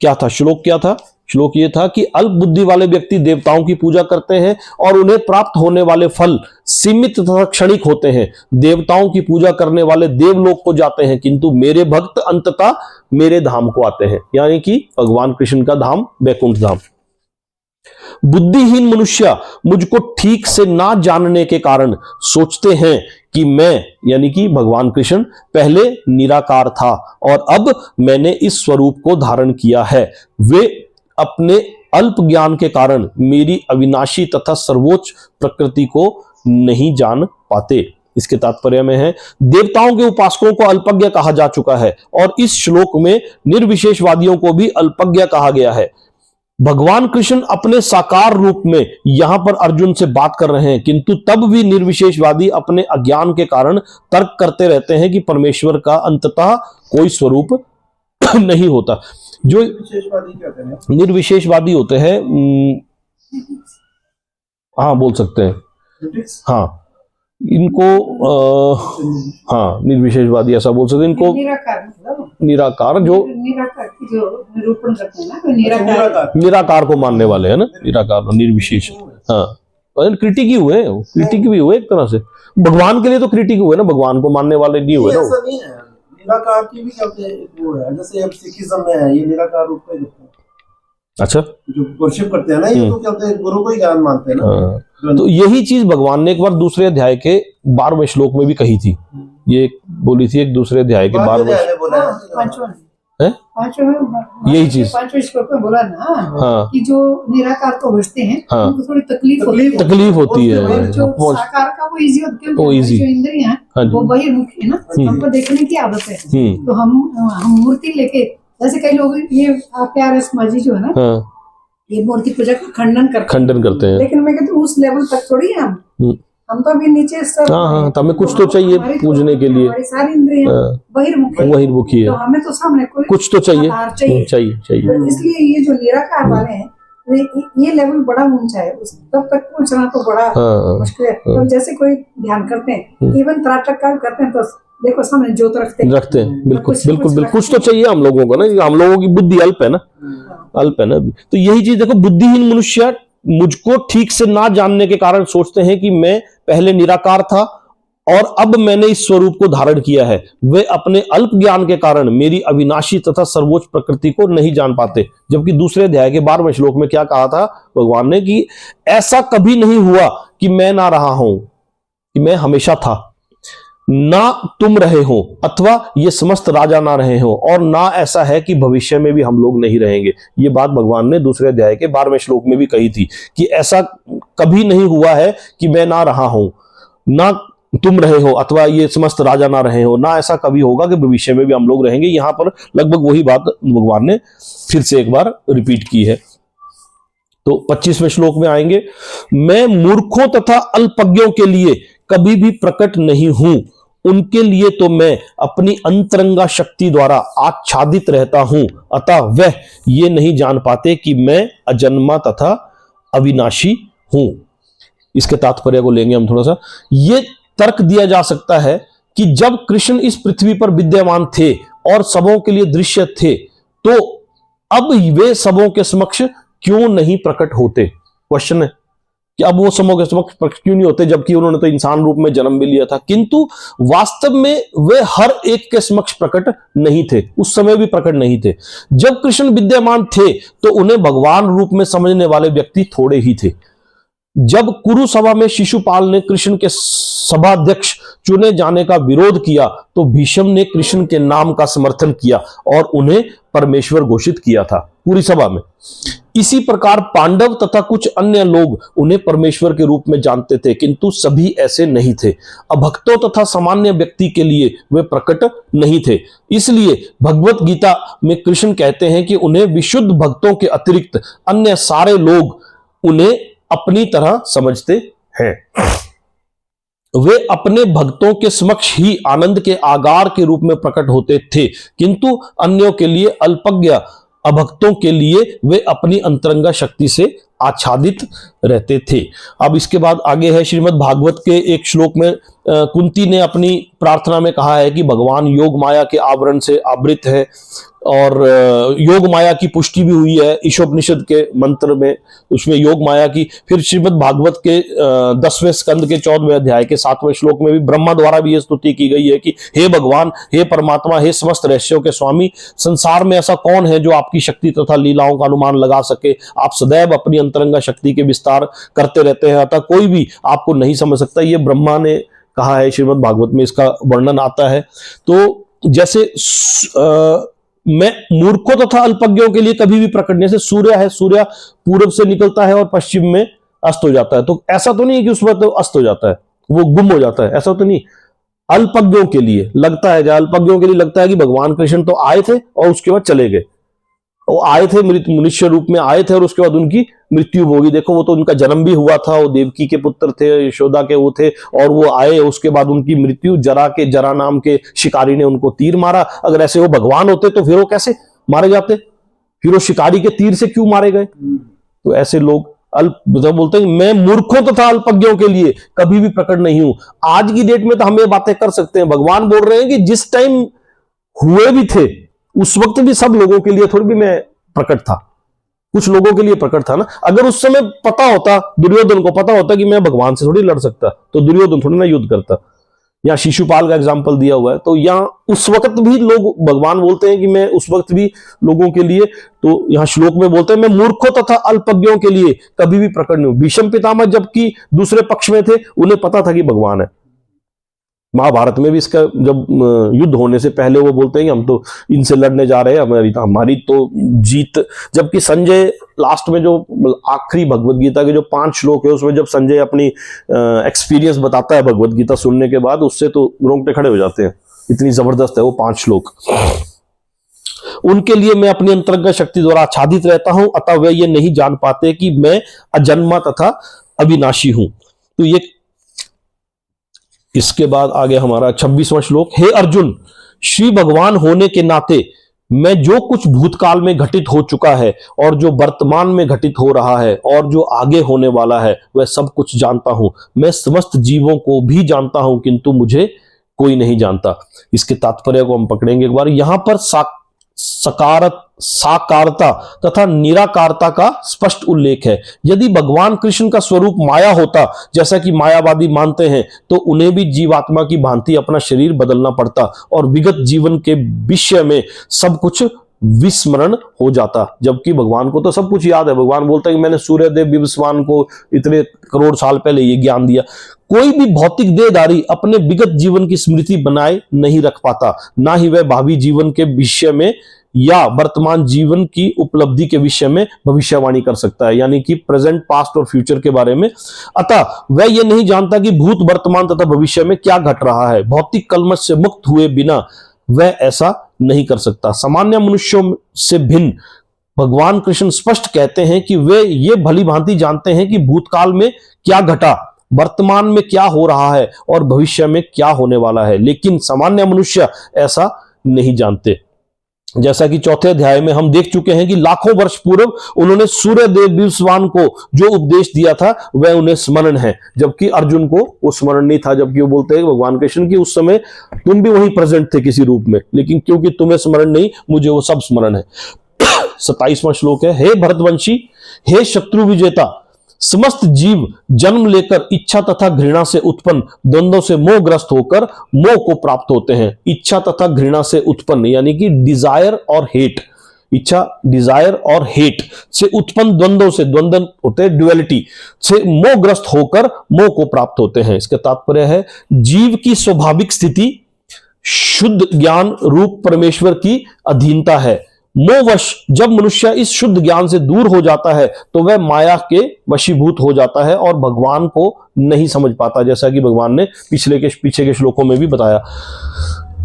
क्या था श्लोक? क्या था श्लोक? ये था कि अल्प बुद्धि वाले व्यक्ति देवताओं की पूजा करते हैं और उन्हें प्राप्त होने वाले फल सीमित तथा क्षणिक होते हैं। देवताओं की पूजा करने वाले देवलोक को जाते हैं, किंतु मेरे भक्त अंततः मेरे धाम को आते हैं, यानी कि भगवान कृष्ण का धाम, वैकुंठ धाम। बुद्धिहीन मनुष्य मुझको ठीक से ना जानने के कारण सोचते हैं कि मैं, यानी कि भगवान कृष्ण, पहले निराकार था और अब मैंने इस स्वरूप को धारण किया है। वे अपने अल्प ज्ञान के कारण मेरी अविनाशी तथा सर्वोच्च प्रकृति को नहीं जान पाते। इसके तात्पर्य में है, देवताओं के उपासकों को अल्पज्ञ कहा जा चुका है और इस श्लोक में निर्विशेषवादियों को भी अल्पज्ञ कहा गया है। भगवान कृष्ण अपने साकार रूप में यहां पर अर्जुन से बात कर रहे हैं, किंतु तब भी निर्विशेषवादी अपने अज्ञान के कारण तर्क करते रहते हैं कि परमेश्वर का अंततः कोई स्वरूप नहीं होता। जो निर्विशेषवादी होते हैं, हाँ बोल सकते हैं, हाँ इनको हाँ निर्विशेषवादी ऐसा बोल सकते हैं इनको। निराकार जो निरूपण करते हैं ना, निराकार को मानने वाले है ना, निराकार निर्विशेष। हाँ क्रिटिक ही हुए, क्रिटिक भी हुए एक तरह से। भगवान के लिए तो क्रिटिक हुए ना, भगवान को मानने वाले नहीं हुए ना। ऐसा नहीं है, निराकार की भी वो है, जैसे अब सिखिज्म में है ये निराकार रूप में। अच्छा, जो वर्शिप करते हैं ना, ये तो क्या होते हैं, गुरु को ही ज्ञान मानते हैं ना। तो यही चीज भगवान ने एक बार दूसरे अध्याय के 12वें श्लोक में भी कही थी। ये बोली थी एक दूसरे अध्याय के 12वें, यही चीज 5वें श्लोक में बोला ना, हाँ, कि जो निराकार को भजते हैं हाँ, उनको थोड़ी तकलीफ होती है। और जो साकार का वो इजी होता है, वो easy। जो इंद्रियां हैं हाँ वो बहिर्मुखी है ना, हमको देखने की आदत है। हम्म, तो हम मूर्ति लेके, जैसे कई लोग ये प्यारे समाजी जो है ना, हाँ, ये मूर्ति पूजा का खंडन करते हैं, लेकिन मैं कहती हूँ उस लेवल तक थोड़ी है हम तो अभी नीचे स्तर। हाँ, तो हमें कुछ तो चाहिए पूजने के लिए। हमारी सारी इंद्रियां बहिर्मुखी है, तो हमें तो सामने कोई कुछ तो चाहिए। तो इसलिए ये जो निराकार वाले हैं, ये लेवल बड़ा ऊंचा है, तब तक पहुंचना तो बड़ा मुश्किल है। तो जैसे कोई ध्यान करते हैं, इवन त्राटक का करते हैं, तो देखो सामने जोत रखते हैं। बिल्कुल कुछ तो चाहिए हम लोगों को ना, हम लोगों की बुद्धि अल्प है ना, तो यही चीज देखो, बुद्धिहीन मनुष्य मुझको ठीक से ना जानने के कारण सोचते हैं कि मैं पहले निराकार था और अब मैंने इस स्वरूप को धारण किया है। वे अपने अल्प ज्ञान के कारण मेरी अविनाशी तथा सर्वोच्च प्रकृति को नहीं जान पाते। जबकि दूसरे अध्याय के 12वें श्लोक में क्या कहा था भगवान ने, कि ऐसा कभी नहीं हुआ कि मैं ना रहा हूं, कि मैं हमेशा था, ना तुम रहे हो अथवा ये समस्त राजा ना रहे हो, और ना ऐसा है कि भविष्य में भी हम लोग नहीं रहेंगे। ये बात भगवान ने दूसरे अध्याय के 12वें श्लोक में भी कही थी कि ऐसा कभी नहीं हुआ है कि मैं ना रहा हूं, ना तुम रहे हो अथवा ये समस्त राजा ना रहे हो, ना ऐसा कभी होगा कि भविष्य में भी हम लोग रहेंगे। यहां पर लगभग वही बात भगवान ने फिर से एक बार रिपीट की है। तो 25वें श्लोक में आएंगे, मैं मूर्खों तथा अल्पज्ञों के लिए कभी भी प्रकट नहीं हूं, उनके लिए तो मैं अपनी अंतरंगा शक्ति द्वारा आच्छादित रहता हूं, अतः वह ये नहीं जान पाते कि मैं अजन्मा तथा अविनाशी हूं। इसके तात्पर्य को लेंगे हम थोड़ा सा। ये तर्क दिया जा सकता है कि जब कृष्ण इस पृथ्वी पर विद्यमान थे और सबों के लिए दृश्य थे, तो अब वे सबों के समक्ष क्यों नहीं प्रकट होते? क्वेश्चन है कि अब वो समों के समक्ष प्रकट क्यों नहीं होते, जबकि उन्होंने तो इंसान रूप में जन्म भी लिया था। किंतु वास्तव में वे हर एक के समक्ष प्रकट नहीं थे, उस समय भी प्रकट नहीं थे। जब कृष्ण विद्यमान थे तो उन्हें भगवान रूप में समझने वाले व्यक्ति थोड़े ही थे। जब कुरु सभा में शिशुपाल ने कृष्ण के सभाध्यक्ष चुने जाने का विरोध किया तो भीष्म ने कृष्ण के नाम का समर्थन किया और उन्हें परमेश्वर घोषित किया था पूरी सभा में। इसी प्रकार पांडव तथा कुछ अन्य लोग उन्हें परमेश्वर के रूप में जानते थे, किंतु सभी ऐसे नहीं थे। अभक्तों तथा सामान्य व्यक्ति के लिए वे प्रकट नहीं थे। इसलिए भगवत गीता में कृष्ण कहते हैं कि उन्हें विशुद्ध भक्तों के अतिरिक्त अन्य सारे लोग उन्हें अपनी तरह समझते हैं। वे अपने भक्तों के समक्ष ही आनंद के आगार के रूप में प्रकट होते थे, किंतु अन्यों के लिए, अल्पज्ञ अभक्तों के लिए वे अपनी अंतरंगा शक्ति से आच्छादित रहते थे। अब इसके बाद आगे है श्रीमद् भागवत के एक श्लोक में कुंती ने अपनी प्रार्थना में कहा है कि भगवान योग माया के आवरण से आवृत है, और योग माया की पुष्टि भी हुई है ईशोपनिषद के मंत्र में, उसमें योग माया की। फिर श्रीमद् भागवत के 10वें स्कंद के 14वें अध्याय के 7वें श्लोक में भी ब्रह्मा द्वारा भी यह स्तुति की गई है कि हे भगवान, हे परमात्मा, हे समस्त रहस्यों के स्वामी, संसार में ऐसा कौन है जो आपकी शक्ति तथा लीलाओं का अनुमान लगा सके। आप सदैव अपनी अंतरंगा शक्ति के विस्तार करते रहते हैं, अतः कोई भी आपको नहीं समझ सकता। ये ब्रह्मा ने कहा है, श्रीमद् भागवत में इसका वर्णन आता है। तो जैसे मैं मूर्खों तथा अल्पज्ञों के लिए कभी भी प्रकट नहीं, जैसे सूर्य है, सूर्य पूरब से निकलता है और पश्चिम में अस्त हो जाता है, तो ऐसा तो नहीं है कि उस वक्त तो अस्त हो जाता है, वो गुम हो जाता है, ऐसा तो नहीं। अल्पज्ञों के लिए लगता है, अल्पज्ञों के लिए लगता है कि भगवान कृष्ण तो आए थे और उसके बाद चले गए। वो आए थे, मनुष्य रूप में आए थे और उसके बाद उनकी मृत्यु होगी। देखो, वो तो उनका जन्म भी हुआ था, वो देवकी के पुत्र थे, यशोदा के वो थे, और वो आए, उसके बाद उनकी मृत्यु, जरा नाम के शिकारी ने उनको तीर मारा। अगर ऐसे वो भगवान होते तो फिर वो कैसे मारे जाते? फिर वो शिकारी के तीर से क्यों मारे गए? तो ऐसे लोग बोलते हैं मैं मूर्खों तथा अल्पज्ञों के लिए कभी भी प्रकट नहीं हूं। आज की डेट में तो हम ये बातें कर सकते हैं। भगवान बोल रहे हैं कि जिस टाइम हुए भी थे उस वक्त भी सब लोगों के लिए थोड़ी भी मैं प्रकट था, कुछ लोगों के लिए प्रकट था ना। अगर उस समय पता होता, दुर्योधन को पता होता कि मैं भगवान से थोड़ी लड़ सकता, तो दुर्योधन थोड़ी ना युद्ध करता। यहाँ शिशुपाल का एग्जाम्पल दिया हुआ है, तो यहाँ उस वक्त भी लोग, भगवान बोलते हैं कि मैं उस वक्त भी लोगों के लिए, तो यहाँ श्लोक में बोलते हैं मैं मूर्खों तथा अल्पज्ञों के लिए कभी भी प्रकट नहीं हूं। भीष्म पितामह जबकि दूसरे पक्ष में थे, उन्हें पता था कि भगवान है। महाभारत में भी इसका जब युद्ध होने से पहले वो बोलते हैं कि हम तो इनसे लड़ने जा रहे हैं, हमारी तो जीत। जबकि संजय लास्ट में जो आखिरी भगवत गीता के जो 5 श्लोक है, उसमें जब संजय अपनी एक्सपीरियंस बताता है भगवत गीता सुनने के बाद, उससे तो रोंगटे खड़े हो जाते हैं, इतनी जबरदस्त है वो 5 श्लोक। उनके लिए मैं अपनी अंतरंग शक्ति द्वारा आच्छादित रहता हूं, अतः वे ये नहीं जान पाते कि मैं अजन्मा तथा अविनाशी हूं। तो ये इसके बाद आगे हमारा 26वां श्लोक। हे अर्जुन, श्री भगवान होने के नाते मैं जो कुछ भूतकाल में घटित हो चुका है और जो वर्तमान में घटित हो रहा है और जो आगे होने वाला है, वह सब कुछ जानता हूं। मैं समस्त जीवों को भी जानता हूं, किंतु मुझे कोई नहीं जानता। इसके तात्पर्य को हम पकड़ेंगे एक बार। यहां पर साकारता तथा निराकारता का स्पष्ट उल्लेख है। यदि भगवान कृष्ण का स्वरूप माया होता, जैसा कि मायावादी मानते हैं, तो उन्हें भी जीवात्मा की भांति अपना शरीर बदलना पड़ता और विगत जीवन के विषय में सब कुछ विस्मरण हो जाता। जबकि भगवान को तो सब कुछ याद है। भगवान बोलता है कि मैंने सूर्यदेव विवस्वान को इतने करोड़ साल पहले ये ज्ञान दिया। कोई भी भौतिक देहधारी अपने विगत जीवन की स्मृति बनाए नहीं रख पाता, ना ही वह भावी जीवन के विषय में या वर्तमान जीवन की उपलब्धि के विषय में भविष्यवाणी कर सकता है, यानी कि प्रेजेंट, पास्ट और फ्यूचर के बारे में। अतः वह यह नहीं जानता कि भूत, वर्तमान तथा भविष्य में क्या घट रहा है। भौतिक कलमश से मुक्त हुए बिना वह ऐसा नहीं कर सकता। सामान्य मनुष्यों से भिन्न भगवान कृष्ण स्पष्ट कहते हैं कि वे ये भली भांति जानते हैं कि भूतकाल में क्या घटा, वर्तमान में क्या हो रहा है और भविष्य में क्या होने वाला है, लेकिन सामान्य मनुष्य ऐसा नहीं जानते। जैसा कि 4थे अध्याय में हम देख चुके हैं कि लाखों वर्ष पूर्व उन्होंने सूर्यदेव विवस्वान को जो उपदेश दिया था वह उन्हें स्मरण है, जबकि अर्जुन को वो स्मरण नहीं था। जबकि वो बोलते हैं भगवान कृष्ण की उस समय तुम भी वहीं प्रेजेंट थे किसी रूप में, लेकिन क्योंकि तुम्हें स्मरण नहीं, मुझे वो सब स्मरण है। 27वां श्लोक है। हे भरतवंशी, हे शत्रु विजेता, समस्त जीव जन्म लेकर इच्छा तथा घृणा से उत्पन्न द्वंद्वों से मोहग्रस्त होकर मोह को प्राप्त होते हैं। इच्छा तथा घृणा से उत्पन्न यानी कि डिजायर और हेट, इच्छा, डिजायर और हेट से उत्पन्न द्वंद्वों से, द्वंद्व होते हैं ड्युअलिटी से, मोहग्रस्त होकर मोह को प्राप्त होते हैं। इसका तात्पर्य है जीव की स्वाभाविक स्थिति शुद्ध ज्ञान रूप परमेश्वर की अधीनता है मोहवश जब मनुष्य इस शुद्ध ज्ञान से दूर हो जाता है तो वह माया के वशीभूत हो जाता है और भगवान को नहीं समझ पाता, जैसा कि भगवान ने पीछे के श्लोकों में भी बताया।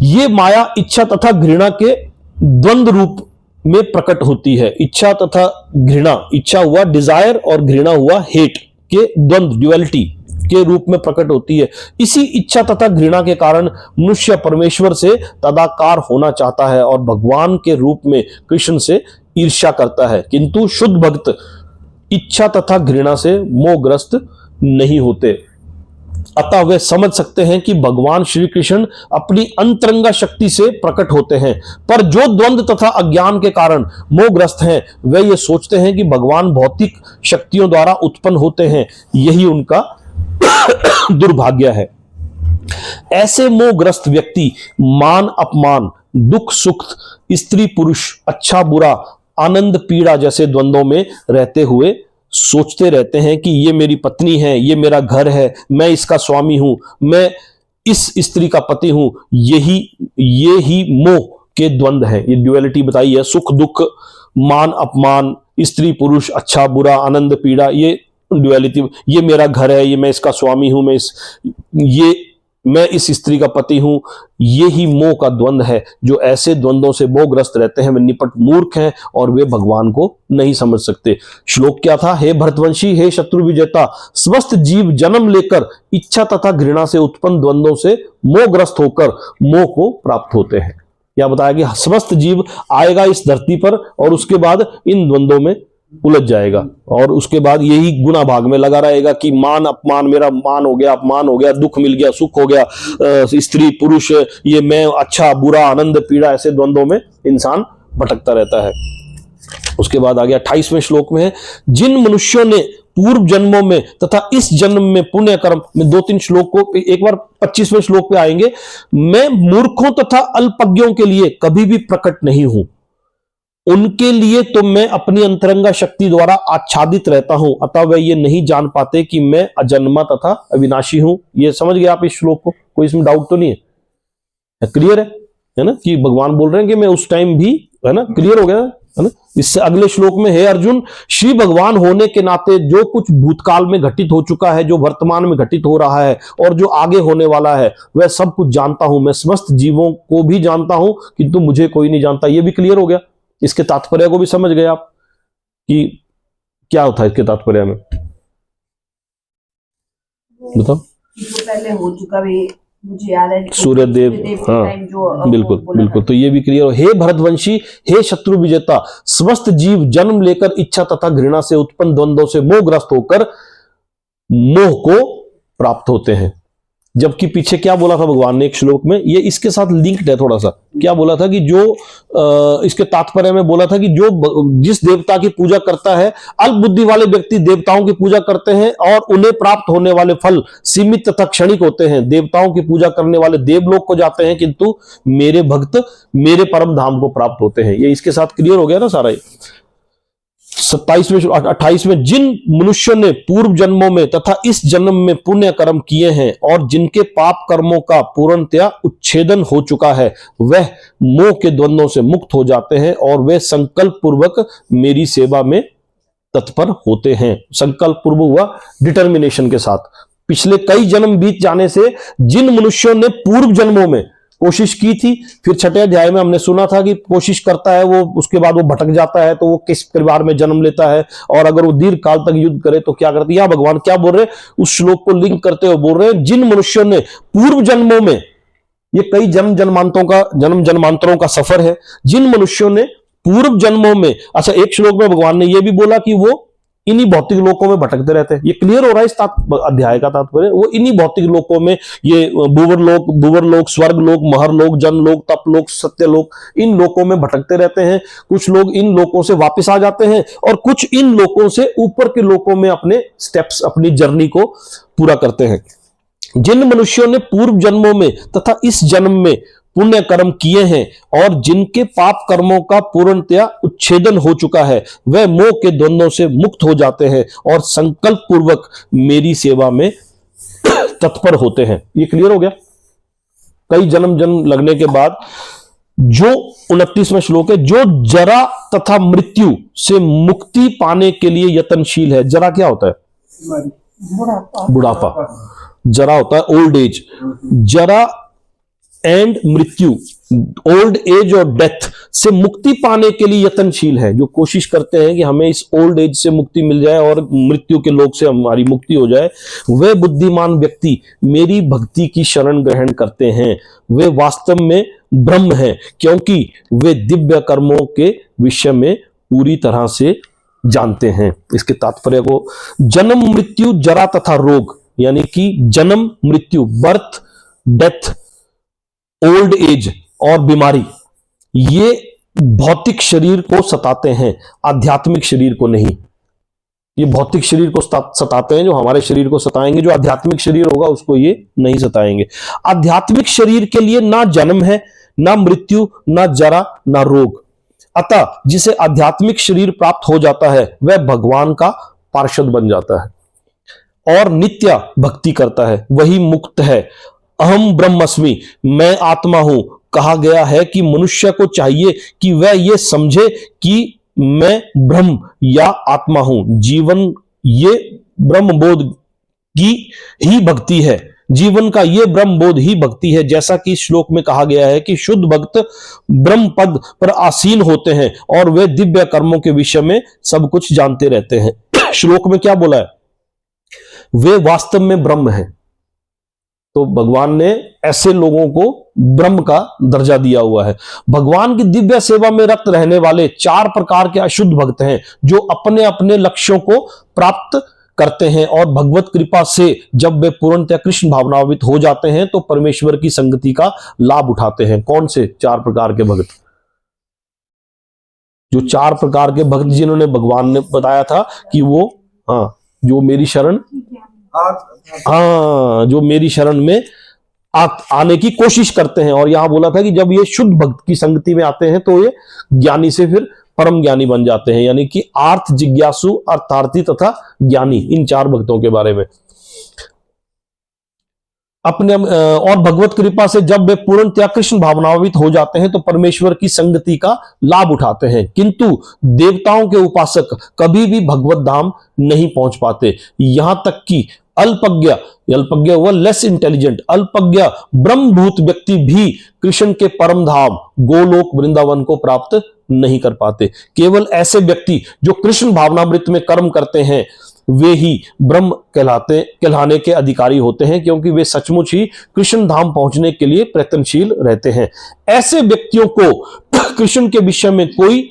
ये माया इच्छा तथा घृणा के द्वंद्व रूप में प्रकट होती है। इच्छा तथा घृणा, इच्छा हुआ डिजायर और घृणा हुआ हेट के द्वंद्व, ड्युअलिटी के रूप में प्रकट होती है। इसी इच्छा तथा घृणा के कारण मनुष्य परमेश्वर से तदाकार होना चाहता है और भगवान के रूप में कृष्ण से ईर्ष्या करता है, किंतु शुद्ध भक्त इच्छा तथा घृणा से मोहग्रस्त नहीं होते। अतः वे समझ सकते हैं कि भगवान श्री कृष्ण अपनी अंतरंगा शक्ति से प्रकट होते हैं, पर जो द्वंद्व तथा अज्ञान के कारण मोहग्रस्त हैं वे ये सोचते हैं कि भगवान भौतिक शक्तियों द्वारा उत्पन्न होते हैं। यही उनका दुर्भाग्य है। ऐसे मोहग्रस्त व्यक्ति मान अपमान, दुख सुख, स्त्री पुरुष, अच्छा बुरा, आनंद पीड़ा जैसे द्वंद्वों में रहते हुए सोचते रहते हैं कि ये मेरी पत्नी है, ये मेरा घर है, मैं इसका स्वामी हूं, मैं इस स्त्री का पति हूं। ये ही मोह के द्वंद्व है। ये ड्युअलिटी बताई है, सुख दुख, मान अपमान, स्त्री पुरुष, अच्छा बुरा, आनंद पीड़ा, ये ड्युअलिटी। ये मेरा घर है, ये मैं इसका स्वामी हूं, मैं इस स्त्री का पति हूं। ये ही मोह का द्वंद्व है। जो ऐसे द्वंद्वों से मोहग्रस्त रहते हैं वे निपट मूर्ख हैं और वे भगवान को नहीं समझ सकते। श्लोक क्या था? हे भरतवंशी, हे शत्रु विजेता, समस्त जीव जन्म लेकर इच्छा तथा घृणा से उत्पन्न द्वंद्वों से मोहग्रस्त होकर मोह को प्राप्त होते हैं। क्या बताया कि समस्त जीव आएगा इस धरती पर और उसके बाद इन द्वंद्वों में उलझ जाएगा और उसके बाद यही गुना भाग में लगा रहेगा कि मान अपमान, मेरा मान हो गया, अपमान हो गया, दुख मिल गया, सुख हो गया, स्त्री पुरुष, ये मैं, अच्छा बुरा, आनंद पीड़ा, ऐसे द्वंद्वों में इंसान भटकता रहता है। उसके बाद आ गया 28वें श्लोक में है, जिन मनुष्यों ने पूर्व जन्मों में तथा इस जन्म में पुण्य कर्म में, 2-3 श्लोक को एक बार 25वें श्लोक पे आएंगे, मैं मूर्खों तथा अल्पज्ञों के लिए कभी भी प्रकट नहीं हूं, उनके लिए तो मैं अपनी अंतरंगा शक्ति द्वारा आच्छादित रहता हूं, अतः वे ये नहीं जान पाते कि मैं अजन्मा तथा अविनाशी हूं। ये समझ गए आप इस श्लोक को? कोई इसमें डाउट तो नहीं है? क्लियर है ना कि भगवान बोल रहे हैं कि मैं उस टाइम भी, है ना, क्लियर हो गया है ना। इससे अगले श्लोक में, हे अर्जुन, श्री भगवान होने के नाते जो कुछ भूतकाल में घटित हो चुका है, जो वर्तमान में घटित हो रहा है और जो आगे होने वाला है, वह सब कुछ जानता हूं। मैं समस्त जीवों को भी जानता हूं, किंतु मुझे कोई नहीं जानता। ये भी क्लियर हो गया। इसके तात्पर्य को भी समझ गए आप कि क्या होता है इसके तात्पर्य में? बताओ। पहले हो चुका भी मुझे याद है, सूर्यदेव, हाँ बिल्कुल बिल्कुल। तो ये भी क्लियर हो। हे भरतवंशी, हे शत्रु विजेता, समस्त जीव जन्म लेकर इच्छा तथा घृणा से उत्पन्न द्वंद्वों से मोहग्रस्त होकर मोह को प्राप्त होते हैं। जबकि पीछे क्या बोला था भगवान ने एक श्लोक में, ये इसके साथ लिंक्ड है थोड़ा सा। क्या बोला था कि जो इसके तात्पर्य में बोला था कि जो जिस देवता की पूजा करता है, अल्प बुद्धि वाले व्यक्ति देवताओं की पूजा करते हैं और उन्हें प्राप्त होने वाले फल सीमित तथा क्षणिक होते हैं। देवताओं की पूजा करने वाले देवलोक को जाते हैं, किंतु मेरे भक्त मेरे परम धाम को प्राप्त होते हैं। ये इसके साथ क्लियर हो गया ना सारा। 28वें, जिन मनुष्यों ने पूर्व जन्मों में तथा इस जन्म में पुण्य कर्म किए हैं और जिनके पाप कर्मों का पूर्णतया उच्छेदन हो चुका है, वह मोह के द्वंद्वों से मुक्त हो जाते हैं और वे संकल्प पूर्वक मेरी सेवा में तत्पर होते हैं। संकल्प पूर्वक हुआ डिटर्मिनेशन के साथ। पिछले कई जन्म बीत जाने से जिन मनुष्यों ने पूर्व जन्मों में कोशिश की थी, फिर 6ठे अध्याय में हमने सुना था कि कोशिश करता है वो, उसके बाद वो भटक जाता है, तो वो किस परिवार में जन्म लेता है और अगर वो दीर्घ काल तक युद्ध करे तो क्या करती है। भगवान क्या बोल रहे हैं, उस श्लोक को लिंक करते हुए बोल रहे हैं, जिन मनुष्यों ने पूर्व जन्मों में, ये कई जन्म जन्मांतरों का सफर है, जिन मनुष्यों ने पूर्व जन्मों में, अच्छा एक श्लोक में भगवान ने यह भी बोला कि वो इन्हीं भौतिक लोकों में भटकते रहते हैं। ये क्लियर हो रहा है इस अध्याय का तात्पर्य। वो इन्हीं भौतिक लोकों में, ये भूवर लोक, स्वर्ग लोक, महर लोक, जन लोक, तप लोक, सत्य लोक, इन लोकों में भटकते रहते हैं। कुछ लोग इन लोकों से वापस आ जाते हैं और कुछ इन लोकों से ऊपर के लोकों में अपने स्टेप्स, अपनी जर्नी को पूरा करते हैं। जिन मनुष्यों ने पूर्व जन्मों में तथा इस जन्म में पुण्य कर्म किए हैं और जिनके पाप कर्मों का पूर्णतया उच्छेदन हो चुका है, वह मोह के द्वंद्वों से मुक्त हो जाते हैं और संकल्प पूर्वक मेरी सेवा में तत्पर होते हैं। ये क्लियर हो गया। कई जन्म लगने के बाद जो 29वां श्लोक है, जो जरा तथा मृत्यु से मुक्ति पाने के लिए यत्नशील है। जरा क्या होता है? बुढ़ापा। जरा होता है ओल्ड एज। जरा एंड मृत्यु, ओल्ड एज और डेथ से मुक्ति पाने के लिए यत्नशील है, जो कोशिश करते हैं कि हमें इस ओल्ड एज से मुक्ति मिल जाए और मृत्यु के लोक से हमारी मुक्ति हो जाए। वे बुद्धिमान व्यक्ति मेरी भक्ति की शरण ग्रहण करते हैं। वे वास्तव में ब्रह्म हैं, क्योंकि वे दिव्य कर्मों के विषय में पूरी तरह से जानते हैं। इसके तात्पर्य को, जन्म मृत्यु जरा तथा रोग, यानी कि जन्म मृत्यु, बर्थ डेथ, ओल्ड एज और बीमारी, ये भौतिक शरीर को सताते हैं, आध्यात्मिक शरीर को नहीं। ये भौतिक शरीर को सताते हैं, जो हमारे शरीर को सताएंगे। जो आध्यात्मिक शरीर होगा उसको ये नहीं सताएंगे। आध्यात्मिक शरीर के लिए ना जन्म है, ना मृत्यु, ना जरा, ना रोग। अतः जिसे आध्यात्मिक शरीर प्राप्त हो जाता है वह भगवान का पार्षद बन जाता है और नित्य भक्ति करता है, वही मुक्त है। अहम ब्रह्मस्मि, मैं आत्मा हूं। कहा गया है कि मनुष्य को चाहिए कि वह यह समझे कि मैं ब्रह्म या आत्मा हूं। जीवन ये ब्रह्म बोध की ही भक्ति है। जीवन का ये ब्रह्म बोध ही भक्ति है। जैसा कि श्लोक में कहा गया है कि शुद्ध भक्त ब्रह्म पद पर आसीन होते हैं और वे दिव्य कर्मों के विषय में सब कुछ जानते रहते हैं। श्लोक में क्या बोला है? वे वास्तव में ब्रह्म हैं। तो भगवान ने ऐसे लोगों को ब्रह्म का दर्जा दिया हुआ है। भगवान की दिव्य सेवा में रत रहने वाले 4 प्रकार के अशुद्ध भक्त हैं, जो अपने अपने लक्ष्यों को प्राप्त करते हैं और भगवत कृपा से जब वे पूर्णतः कृष्ण भावनान्वित हो जाते हैं तो परमेश्वर की संगति का लाभ उठाते हैं। कौन से 4 प्रकार के भक्त? जो 4 प्रकार के भक्त जिन्होंने भगवान ने बताया था कि वो जो मेरी शरण जो मेरी शरण में आने की कोशिश करते हैं। और यहां बोला था कि जब ये शुद्ध भक्त की संगति में आते हैं तो ये ज्ञानी से फिर परम ज्ञानी बन जाते हैं, यानी कि आर्थ जिज्ञासु, अर्थार्थी तथा ज्ञानी, इन 4 भक्तों के बारे में। अपने और भगवत कृपा से जब वे पूर्णतया कृष्ण भावनान्वित हो जाते हैं तो परमेश्वर की संगति का लाभ उठाते हैं। किंतु देवताओं के उपासक कभी भी भगवत धाम नहीं पहुंच पाते। यहां तक कि अल्पज्ञ व लेस इंटेलिजेंट, अल्पज्ञ ब्रह्मभूत व्यक्ति भी कृष्ण के परम धाम गोलोक वृंदावन को प्राप्त नहीं कर पाते। केवल ऐसे व्यक्ति जो कृष्ण भावनामृत में कर्म करते हैं वे ही ब्रह्म कहलाने के अधिकारी होते हैं, क्योंकि वे सचमुच ही कृष्ण धाम पहुंचने के लिए प्रयत्नशील रहते हैं। ऐसे व्यक्तियों को कृष्ण के विषय में कोई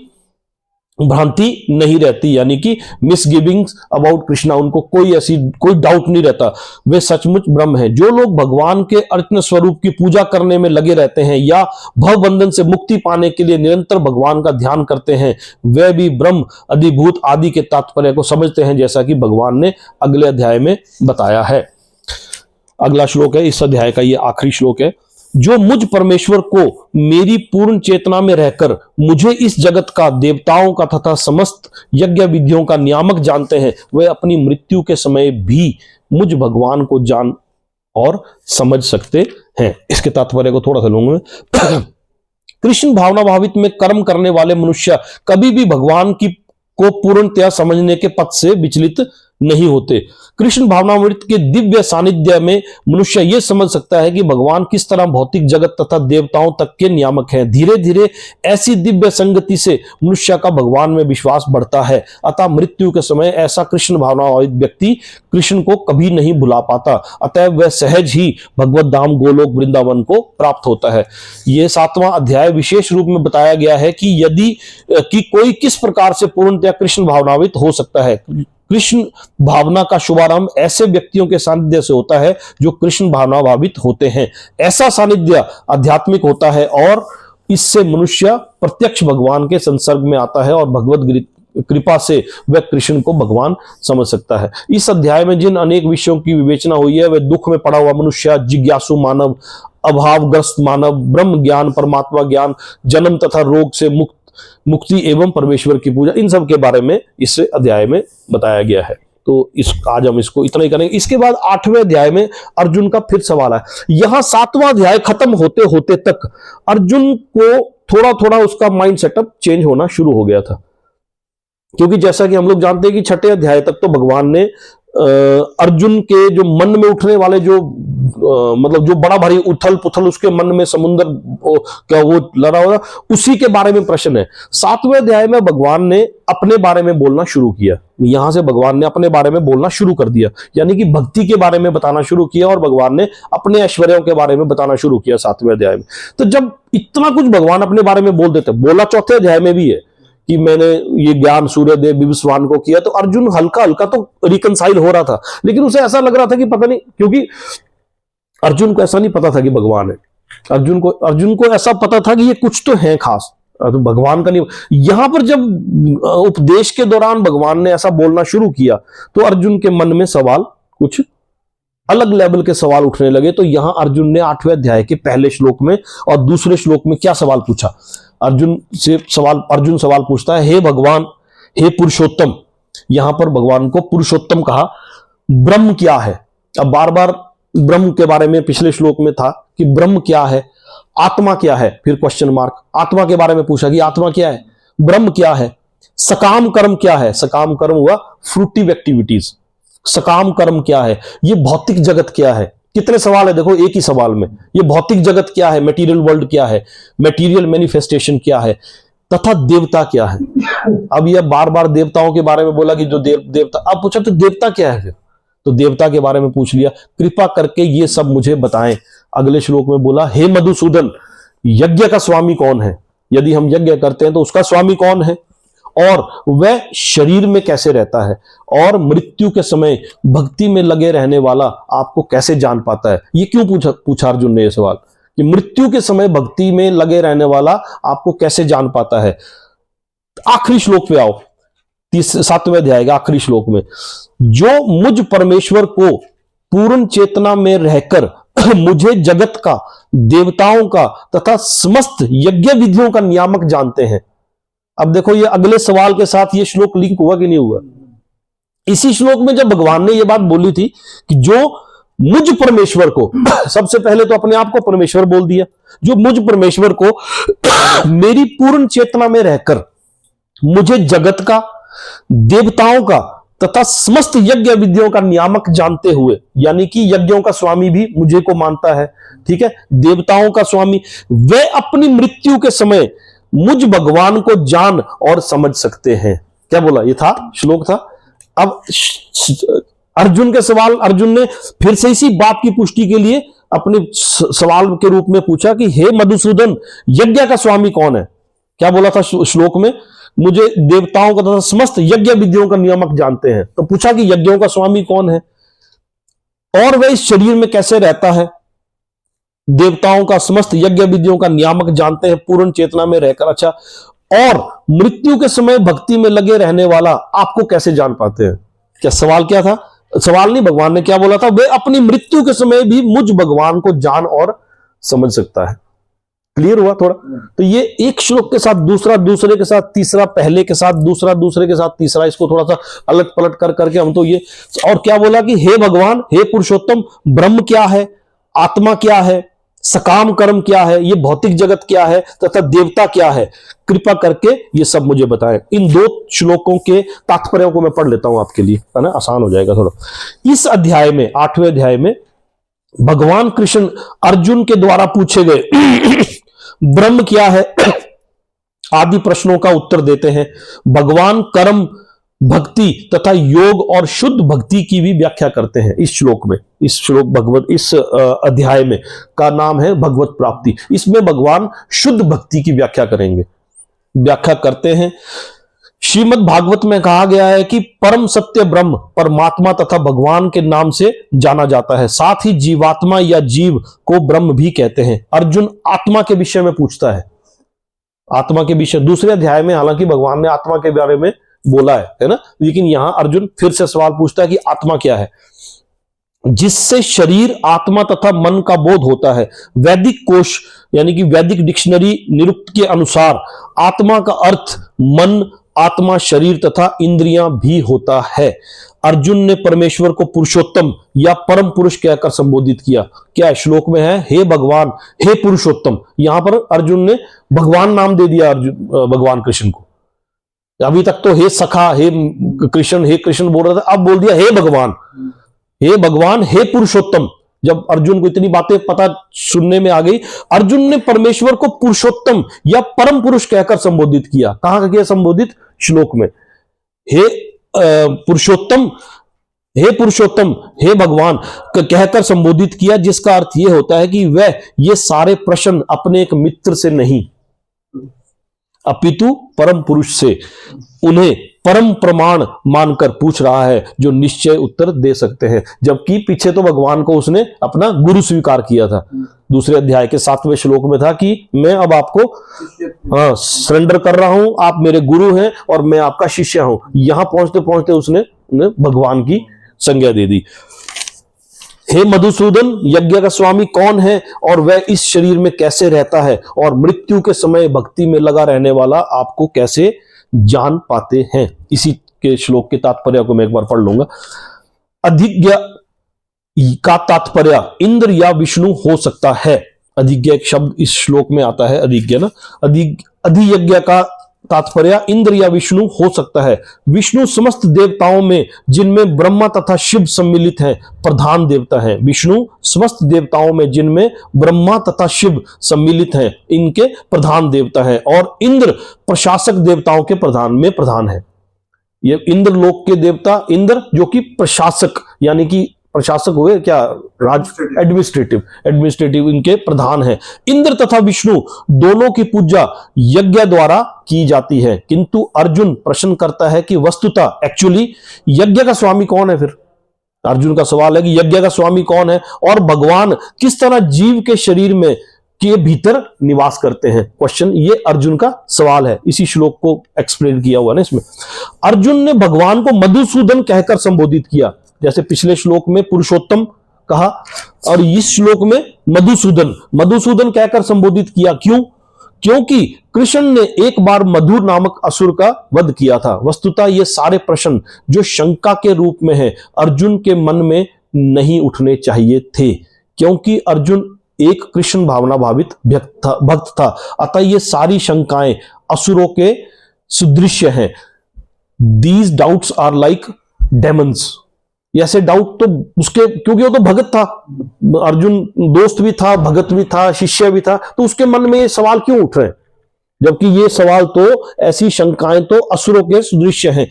भ्रांति नहीं रहती, यानी कि मिसगिविंग्स अबाउट कृष्णा, उनको कोई डाउट नहीं रहता। वे सचमुच ब्रह्म हैं। जो लोग भगवान के अर्चन स्वरूप की पूजा करने में लगे रहते हैं या भव बंधन से मुक्ति पाने के लिए निरंतर भगवान का ध्यान करते हैं, वे भी ब्रह्म अधिभूत आदि के तात्पर्य को समझते हैं, जैसा कि भगवान ने अगले अध्याय में बताया है। अगला श्लोक है इस अध्याय का, ये आखिरी श्लोक है। जो मुझ परमेश्वर को मेरी पूर्ण चेतना में रहकर मुझे इस जगत का, देवताओं का तथा समस्त यज्ञ विधियों का नियामक जानते हैं, वे अपनी मृत्यु के समय भी मुझ भगवान को जान और समझ सकते हैं। इसके तात्पर्य को थोड़ा सा लूंगा। कृष्ण भावना भावित में कर्म करने वाले मनुष्य कभी भी भगवान को पूर्णतया समझने के पथ से विचलित नहीं होते। कृष्ण भावनामृत के दिव्य सानिध्य में मनुष्य यह समझ सकता है कि भगवान किस तरह भौतिक जगत तथा देवताओं तक के नियामक हैं। धीरे धीरे ऐसी दिव्य संगति से मनुष्य का भगवान में विश्वास बढ़ता है। अतः मृत्यु के समय ऐसा कृष्ण भावनाभावित व्यक्ति कृष्ण को कभी नहीं भुला पाता। अतः वह सहज ही भगवत धाम गोलोक वृंदावन को प्राप्त होता है। यह 7वां अध्याय विशेष रूप में बताया गया है कि कोई किस प्रकार से पूर्णतया कृष्ण भावनावित हो सकता है। कृष्ण भावना का शुभारंभ ऐसे व्यक्तियों के सानिध्य से होता है जो कृष्ण भावना भावित होते हैं। ऐसा सानिध्य आध्यात्मिक होता है और इससे मनुष्य प्रत्यक्ष भगवान के संसर्ग में आता है और भगवत कृपा से वह कृष्ण को भगवान समझ सकता है। इस अध्याय में जिन अनेक विषयों की विवेचना हुई है, वह दुख में पड़ा हुआ मनुष्य, जिज्ञासु मानव, अभावग्रस्त मानव, ब्रह्म ज्ञान, परमात्मा ज्ञान, जन्म तथा रोग से मुक्ति एवं परमेश्वर की पूजा, इन सब के बारे में इस अध्याय में बताया गया है। तो इस आज हम इसको इतना ही करेंगे। इसके बाद 8वें अध्याय में अर्जुन का फिर सवाल है। यहां 7वां अध्याय खत्म होते होते तक अर्जुन को थोड़ा थोड़ा उसका माइंड सेटअप चेंज होना शुरू हो गया था, क्योंकि जैसा कि हम लोग जानते हैं कि 6ठे अध्याय तक तो भगवान ने अर्जुन के जो मन में उठने वाले जो मतलब जो बड़ा भारी उथल पुथल उसके मन में समुद्र क्या वो लड़ा होगा, उसी के बारे में प्रश्न है। 7वें अध्याय में भगवान ने अपने बारे में बोलना शुरू किया। यहां से भगवान ने अपने बारे में बोलना शुरू कर दिया, यानी कि भक्ति के बारे में बताना शुरू किया और भगवान ने अपने ऐश्वर्यों के बारे में बताना शुरू किया 7वें अध्याय में। तो जब इतना कुछ भगवान अपने बारे में बोल देते, बोला 4थे अध्याय में भी है कि मैंने ये ज्ञान सूर्यदेव विवस्वान को किया, तो अर्जुन हल्का हल्का तो रिकंसाइल हो रहा था, लेकिन उसे ऐसा लग रहा था कि पता नहीं, क्योंकि अर्जुन को ऐसा नहीं पता था कि भगवान है। अर्जुन को ऐसा पता था कि ये कुछ तो है खास, तो भगवान का नहीं। यहां पर जब उपदेश के दौरान भगवान ने ऐसा बोलना शुरू किया तो अर्जुन के मन में सवाल कुछ अलग लेवल के सवाल उठने लगे। तो यहां अर्जुन ने 8वें अध्याय के पहले श्लोक में और दूसरे श्लोक में क्या सवाल पूछा? अर्जुन सवाल पूछता है, हे भगवान, हे पुरुषोत्तम। यहां पर भगवान को पुरुषोत्तम कहा। ब्रह्म क्या है? अब बार बार ब्रह्म के बारे में पिछले श्लोक में था कि ब्रह्म क्या है, आत्मा क्या है, फिर क्वेश्चन मार्क। आत्मा के बारे में पूछा कि आत्मा क्या है, ब्रह्म क्या है, सकाम कर्म क्या है। सकाम कर्म हुआ फ्रूटिव एक्टिविटीज। सकाम कर्म क्या है, ये भौतिक जगत क्या है। कितने सवाल है देखो एक ही सवाल में। ये भौतिक जगत क्या है, मटेरियल वर्ल्ड क्या है, मटेरियल मैनिफेस्टेशन क्या है, तथा देवता क्या है। अब यह बार बार देवताओं के बारे में बोला कि जो देवता। अब पूछा तो देवता क्या है, फिर तो देवता के बारे में पूछ लिया। कृपा करके ये सब मुझे बताएं। अगले श्लोक में बोला, हे मधुसूदन, यज्ञ का स्वामी कौन है? यदि हम यज्ञ करते हैं तो उसका स्वामी कौन है, और वह शरीर में कैसे रहता है, और मृत्यु के समय भक्ति में लगे रहने वाला आपको कैसे जान पाता है। ये क्यों पूछा अर्जुन ने ये सवाल कि मृत्यु के समय भक्ति में लगे रहने वाला आपको कैसे जान पाता है। आखिरी श्लोक पे आओ, 7वें अध्याय का आखिरी श्लोक में, जो मुझ परमेश्वर को पूर्ण चेतना में रहकर मुझे जगत का, देवताओं का तथा समस्त यज्ञ विधियों का नियामक जानते हैं। अब देखो ये अगले सवाल के साथ ये श्लोक लिंक हुआ कि नहीं हुआ? इसी श्लोक में जब भगवान ने ये बात बोली थी कि जो मुझ परमेश्वर को, सबसे पहले तो अपने आप को परमेश्वर बोल दिया, जो मुझ परमेश्वर को मेरी पूर्ण चेतना में रहकर मुझे जगत का, देवताओं का तथा समस्त यज्ञ विधियों का नियामक जानते हुए, यानी कि यज्ञों का स्वामी भी मुझे को मानता है, ठीक है, देवताओं का स्वामी, वे अपनी मृत्यु के समय मुझ भगवान को जान और समझ सकते हैं। क्या बोला? ये था श्लोक था। अब अर्जुन के सवाल, अर्जुन ने फिर से इसी बात की पुष्टि के लिए अपने सवाल के रूप में पूछा कि हे मधुसूदन, यज्ञ का स्वामी कौन है? क्या बोला था श्लोक में? मुझे देवताओं का तथा समस्त यज्ञ विधियों का नियामक जानते हैं। तो पूछा कि यज्ञों का स्वामी कौन है, और वह इस शरीर में कैसे रहता है। देवताओं का समस्त यज्ञ विधियों का नियामक जानते हैं पूर्ण चेतना में रहकर। अच्छा, और मृत्यु के समय भक्ति में लगे रहने वाला आपको कैसे जान पाते हैं? क्या सवाल क्या था? सवाल नहीं, भगवान ने क्या बोला था? वे अपनी मृत्यु के समय भी मुझ भगवान को जान और समझ सकता है। क्लियर हुआ थोड़ा? तो ये एक श्लोक के साथ दूसरा, दूसरे के साथ तीसरा, पहले के साथ दूसरा, दूसरे के साथ तीसरा, इसको थोड़ा सा अलग पलट कर करके हम तो ये, और क्या बोला कि हे भगवान, हे पुरुषोत्तम, ब्रह्म क्या है, आत्मा क्या है, सकाम कर्म क्या है, ये भौतिक जगत क्या है, तथा देवता क्या है, कृपा करके ये सब मुझे बताएं। इन 2 श्लोकों के तात्पर्यों को मैं पढ़ लेता हूं आपके लिए, है ना, आसान हो जाएगा थोड़ा। इस अध्याय में, 8वें अध्याय में, भगवान कृष्ण अर्जुन के द्वारा पूछे गए ब्रह्म क्या है आदि प्रश्नों का उत्तर देते हैं। भगवान कर्म, भक्ति तथा योग और शुद्ध भक्ति की भी व्याख्या करते हैं इस श्लोक में। इस श्लोक भगवत, इस अध्याय में का नाम है भगवत प्राप्ति। इसमें भगवान शुद्ध भक्ति की व्याख्या करेंगे, व्याख्या करते हैं। श्रीमद् भागवत में कहा गया है कि परम सत्य ब्रह्म परमात्मा तथा भगवान के नाम से जाना जाता है। साथ ही जीवात्मा या जीव को ब्रह्म भी कहते हैं। अर्जुन आत्मा के विषय में पूछता है, आत्मा के विषय। दूसरे अध्याय में हालांकि भगवान ने आत्मा के बारे में बोला है ना, लेकिन यहां अर्जुन फिर से सवाल पूछता है कि आत्मा क्या है, जिससे शरीर, आत्मा तथा मन का बोध होता है। वैदिक कोश यानी कि वैदिक डिक्शनरी निरुक्त के अनुसार आत्मा का अर्थ मन, आत्मा, शरीर तथा इंद्रियां भी होता है। अर्जुन ने परमेश्वर को पुरुषोत्तम या परम पुरुष कहकर संबोधित किया। क्या श्लोक में है हे भगवान, हे पुरुषोत्तम। यहां पर अर्जुन ने भगवान नाम दे दिया भगवान कृष्ण को। अभी तक तो हे सखा, हे कृष्ण बोल रहा था, अब बोल दिया हे भगवान, हे पुरुषोत्तम। जब अर्जुन को इतनी बातें पता सुनने में आ गई, अर्जुन ने परमेश्वर को पुरुषोत्तम या परम पुरुष कहकर संबोधित किया। कहां किया संबोधित? श्लोक में। हे पुरुषोत्तम, हे भगवान कहकर संबोधित किया, जिसका अर्थ यह होता है कि वह ये सारे प्रश्न अपने एक मित्र से नहीं अपितु परम पुरुष से, उन्हें परम प्रमाण मानकर पूछ रहा है जो निश्चय उत्तर दे सकते हैं। जबकि पीछे तो भगवान को उसने अपना गुरु स्वीकार किया था। दूसरे अध्याय के 7वें श्लोक में था कि मैं अब आपको सरेंडर कर रहा हूं, आप मेरे गुरु हैं और मैं आपका शिष्य हूं। यहां पहुंचते पहुंचते उसने भगवान की संज्ञा दे दी। हे मधुसूदन, यज्ञ का स्वामी कौन है और वह इस शरीर में कैसे रहता है, और मृत्यु के समय भक्ति में लगा रहने वाला आपको कैसे जान पाते हैं। इसी के श्लोक के तात्पर्य को मैं एक बार पढ़ लूंगा। अधिज्ञ का तात्पर्य इंद्र या विष्णु हो सकता है। अधिज्ञ एक शब्द इस श्लोक में आता है, अधिज्ञ ना, अधियज्ञ का तात्पर्य इंद्र या विष्णु हो सकता है। विष्णु समस्त देवताओं में, जिनमें ब्रह्मा तथा शिव सम्मिलित हैं, प्रधान देवता हैं। विष्णु समस्त देवताओं में, जिनमें ब्रह्मा तथा शिव सम्मिलित हैं, इनके प्रधान देवता हैं। और इंद्र प्रशासक देवताओं के प्रधान है। ये इंद्र लोक के देवता इंद्र, जो कि प्रशासक यानी कि प्रशासक हुए क्या, राज एडमिनिस्ट्रेटिव इनके प्रधान हैं। इंद्र तथा विष्णु दोनों की पूजा यज्ञ द्वारा की जाती है। किंतु अर्जुन प्रश्न करता है कि वस्तुतः एक्चुअली यज्ञ का स्वामी कौन है। फिर अर्जुन का सवाल है कि यज्ञ का स्वामी कौन है और भगवान किस तरह जीव के शरीर में के भीतर निवास करते हैं। क्वेश्चन, ये अर्जुन का सवाल है। इसी श्लोक को एक्सप्लेन किया हुआ ना इसमें। अर्जुन ने भगवान को मधुसूदन कहकर संबोधित किया, जैसे पिछले श्लोक में पुरुषोत्तम कहा और इस श्लोक में मधुसूदन कहकर संबोधित किया। क्यों? क्योंकि कृष्ण ने एक बार मधुर नामक असुर का वध किया था। वस्तुतः ये सारे प्रश्न जो शंका के रूप में है, अर्जुन के मन में नहीं उठने चाहिए थे, क्योंकि अर्जुन एक कृष्ण भावना भावित भक्त था। अतः ये सारी शंकाएं असुरों के सुदृश्य हैं। These doubts are like demons। ऐसे डाउट तो उसके, क्योंकि वो तो भगत था, अर्जुन दोस्त भी था, भगत भी था, शिष्य भी था, तो उसके मन में ये सवाल क्यों उठ रहे हैं? जबकि ये सवाल तो, ऐसी शंकाएं तो असुरों के सदृश्य हैं।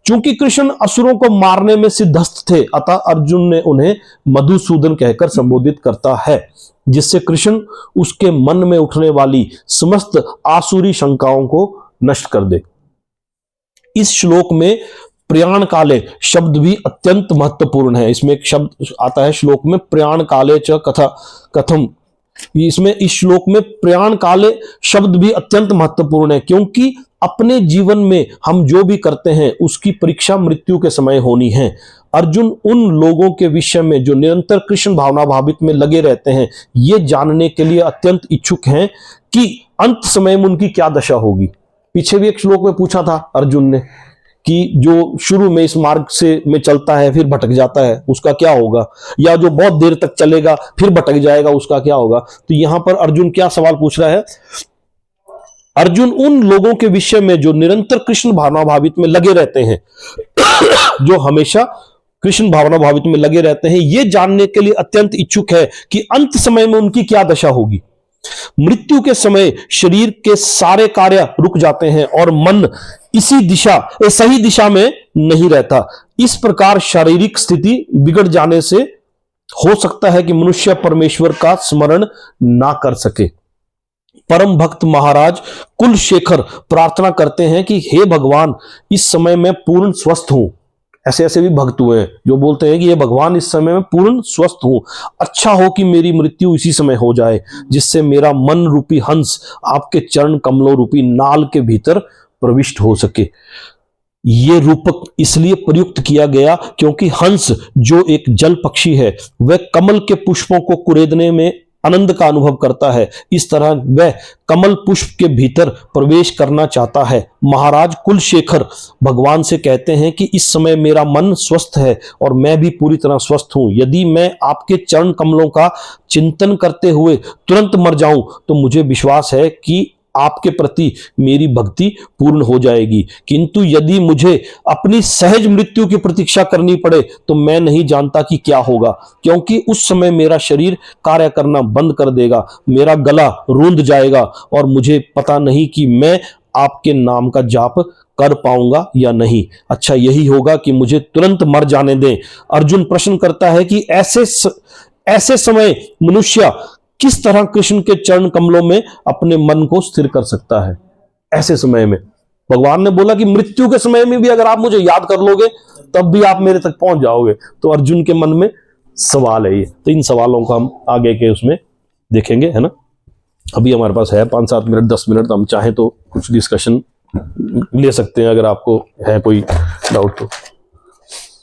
चूंकि कृष्ण असुरों को मारने में सिद्धस्त थे, अतः अर्जुन ने उन्हें मधुसूदन कहकर संबोधित करता है, जिससे कृष्ण उसके मन में उठने वाली समस्त आसुरी शंकाओं को नष्ट कर दे। इस श्लोक में प्रयाण काले शब्द भी अत्यंत महत्वपूर्ण है। इसमें एक शब्द आता है श्लोक में, प्रयाण काले च कथम। इसमें इस श्लोक में प्रयाण काले शब्द भी अत्यंत महत्वपूर्ण है, क्योंकि अपने जीवन में हम जो भी करते हैं उसकी परीक्षा मृत्यु के समय होनी है। अर्जुन उन लोगों के विषय में जो निरंतर कृष्ण भावना भावित में लगे रहते हैं, ये जानने के लिए अत्यंत इच्छुक हैं कि अंत समय में उनकी क्या दशा होगी। पीछे भी एक श्लोक में पूछा था अर्जुन ने कि जो शुरू में इस मार्ग से में चलता है फिर भटक जाता है, उसका क्या होगा, या जो बहुत देर तक चलेगा फिर भटक जाएगा, उसका क्या होगा। तो यहां पर अर्जुन क्या सवाल पूछ रहा है? अर्जुन उन लोगों के विषय में जो निरंतर कृष्ण भावना भावित में लगे रहते हैं जो हमेशा कृष्ण भावना भावित में लगे रहते हैं, ये जानने के लिए अत्यंत इच्छुक है कि अंत समय में उनकी क्या दशा होगी। मृत्यु के समय शरीर के सारे कार्य रुक जाते हैं और मन सही दिशा में नहीं रहता। इस प्रकार शारीरिक स्थिति बिगड़ जाने से हो सकता है कि मनुष्य परमेश्वर का स्मरण ना कर सके। परम भक्त महाराज कुलशेखर प्रार्थना करते हैं कि हे भगवान, इस समय मैं पूर्ण स्वस्थ हूं। ऐसे भी भक्त हुए हैं जो बोलते हैं कि ये भगवान, इस समय में पूर्ण स्वस्थ हूं, अच्छा हो कि मेरी मृत्यु इसी समय हो जाए, जिससे मेरा मन रूपी हंस आपके चरण कमलों रूपी नाल के भीतर प्रविष्ट हो सके। ये रूपक इसलिए प्रयुक्त किया गया क्योंकि हंस जो एक जल पक्षी है, वह कमल के पुष्पों को कुरेदने में आनंद का अनुभव करता है। इस तरह वह कमल पुष्प के भीतर प्रवेश करना चाहता है। महाराज कुलशेखर भगवान से कहते हैं कि इस समय मेरा मन स्वस्थ है और मैं भी पूरी तरह स्वस्थ हूं। यदि मैं आपके चरण कमलों का चिंतन करते हुए तुरंत मर जाऊं तो मुझे विश्वास है कि आपके प्रति मेरी भक्ति पूर्ण हो जाएगी, किंतु यदि मुझे अपनी सहज मृत्यु की प्रतीक्षा करनी पड़े तो मैं नहीं जानता कि क्या होगा, क्योंकि उस समय मेरा शरीर कार्य करना बंद कर देगा, मेरा गला रूंध जाएगा और मुझे पता नहीं कि मैं आपके नाम का जाप कर पाऊंगा या नहीं। अच्छा, यही होगा कि मुझे तुरंत मर जाने दें। अर्जुन प्रश्न करता है कि ऐसे समय मनुष्य किस तरह कृष्ण के चरण कमलों में अपने मन को स्थिर कर सकता है। ऐसे समय में भगवान ने बोला कि मृत्यु के समय में भी अगर आप मुझे याद कर लोगे तब भी आप मेरे तक पहुंच जाओगे। तो अर्जुन के मन में सवाल है ये। तो इन सवालों को हम आगे के उसमें देखेंगे, है ना। अभी हमारे पास है 5-7 मिनट 10 मिनट, तो हम चाहें तो कुछ डिस्कशन ले सकते हैं अगर आपको है कोई डाउट तो।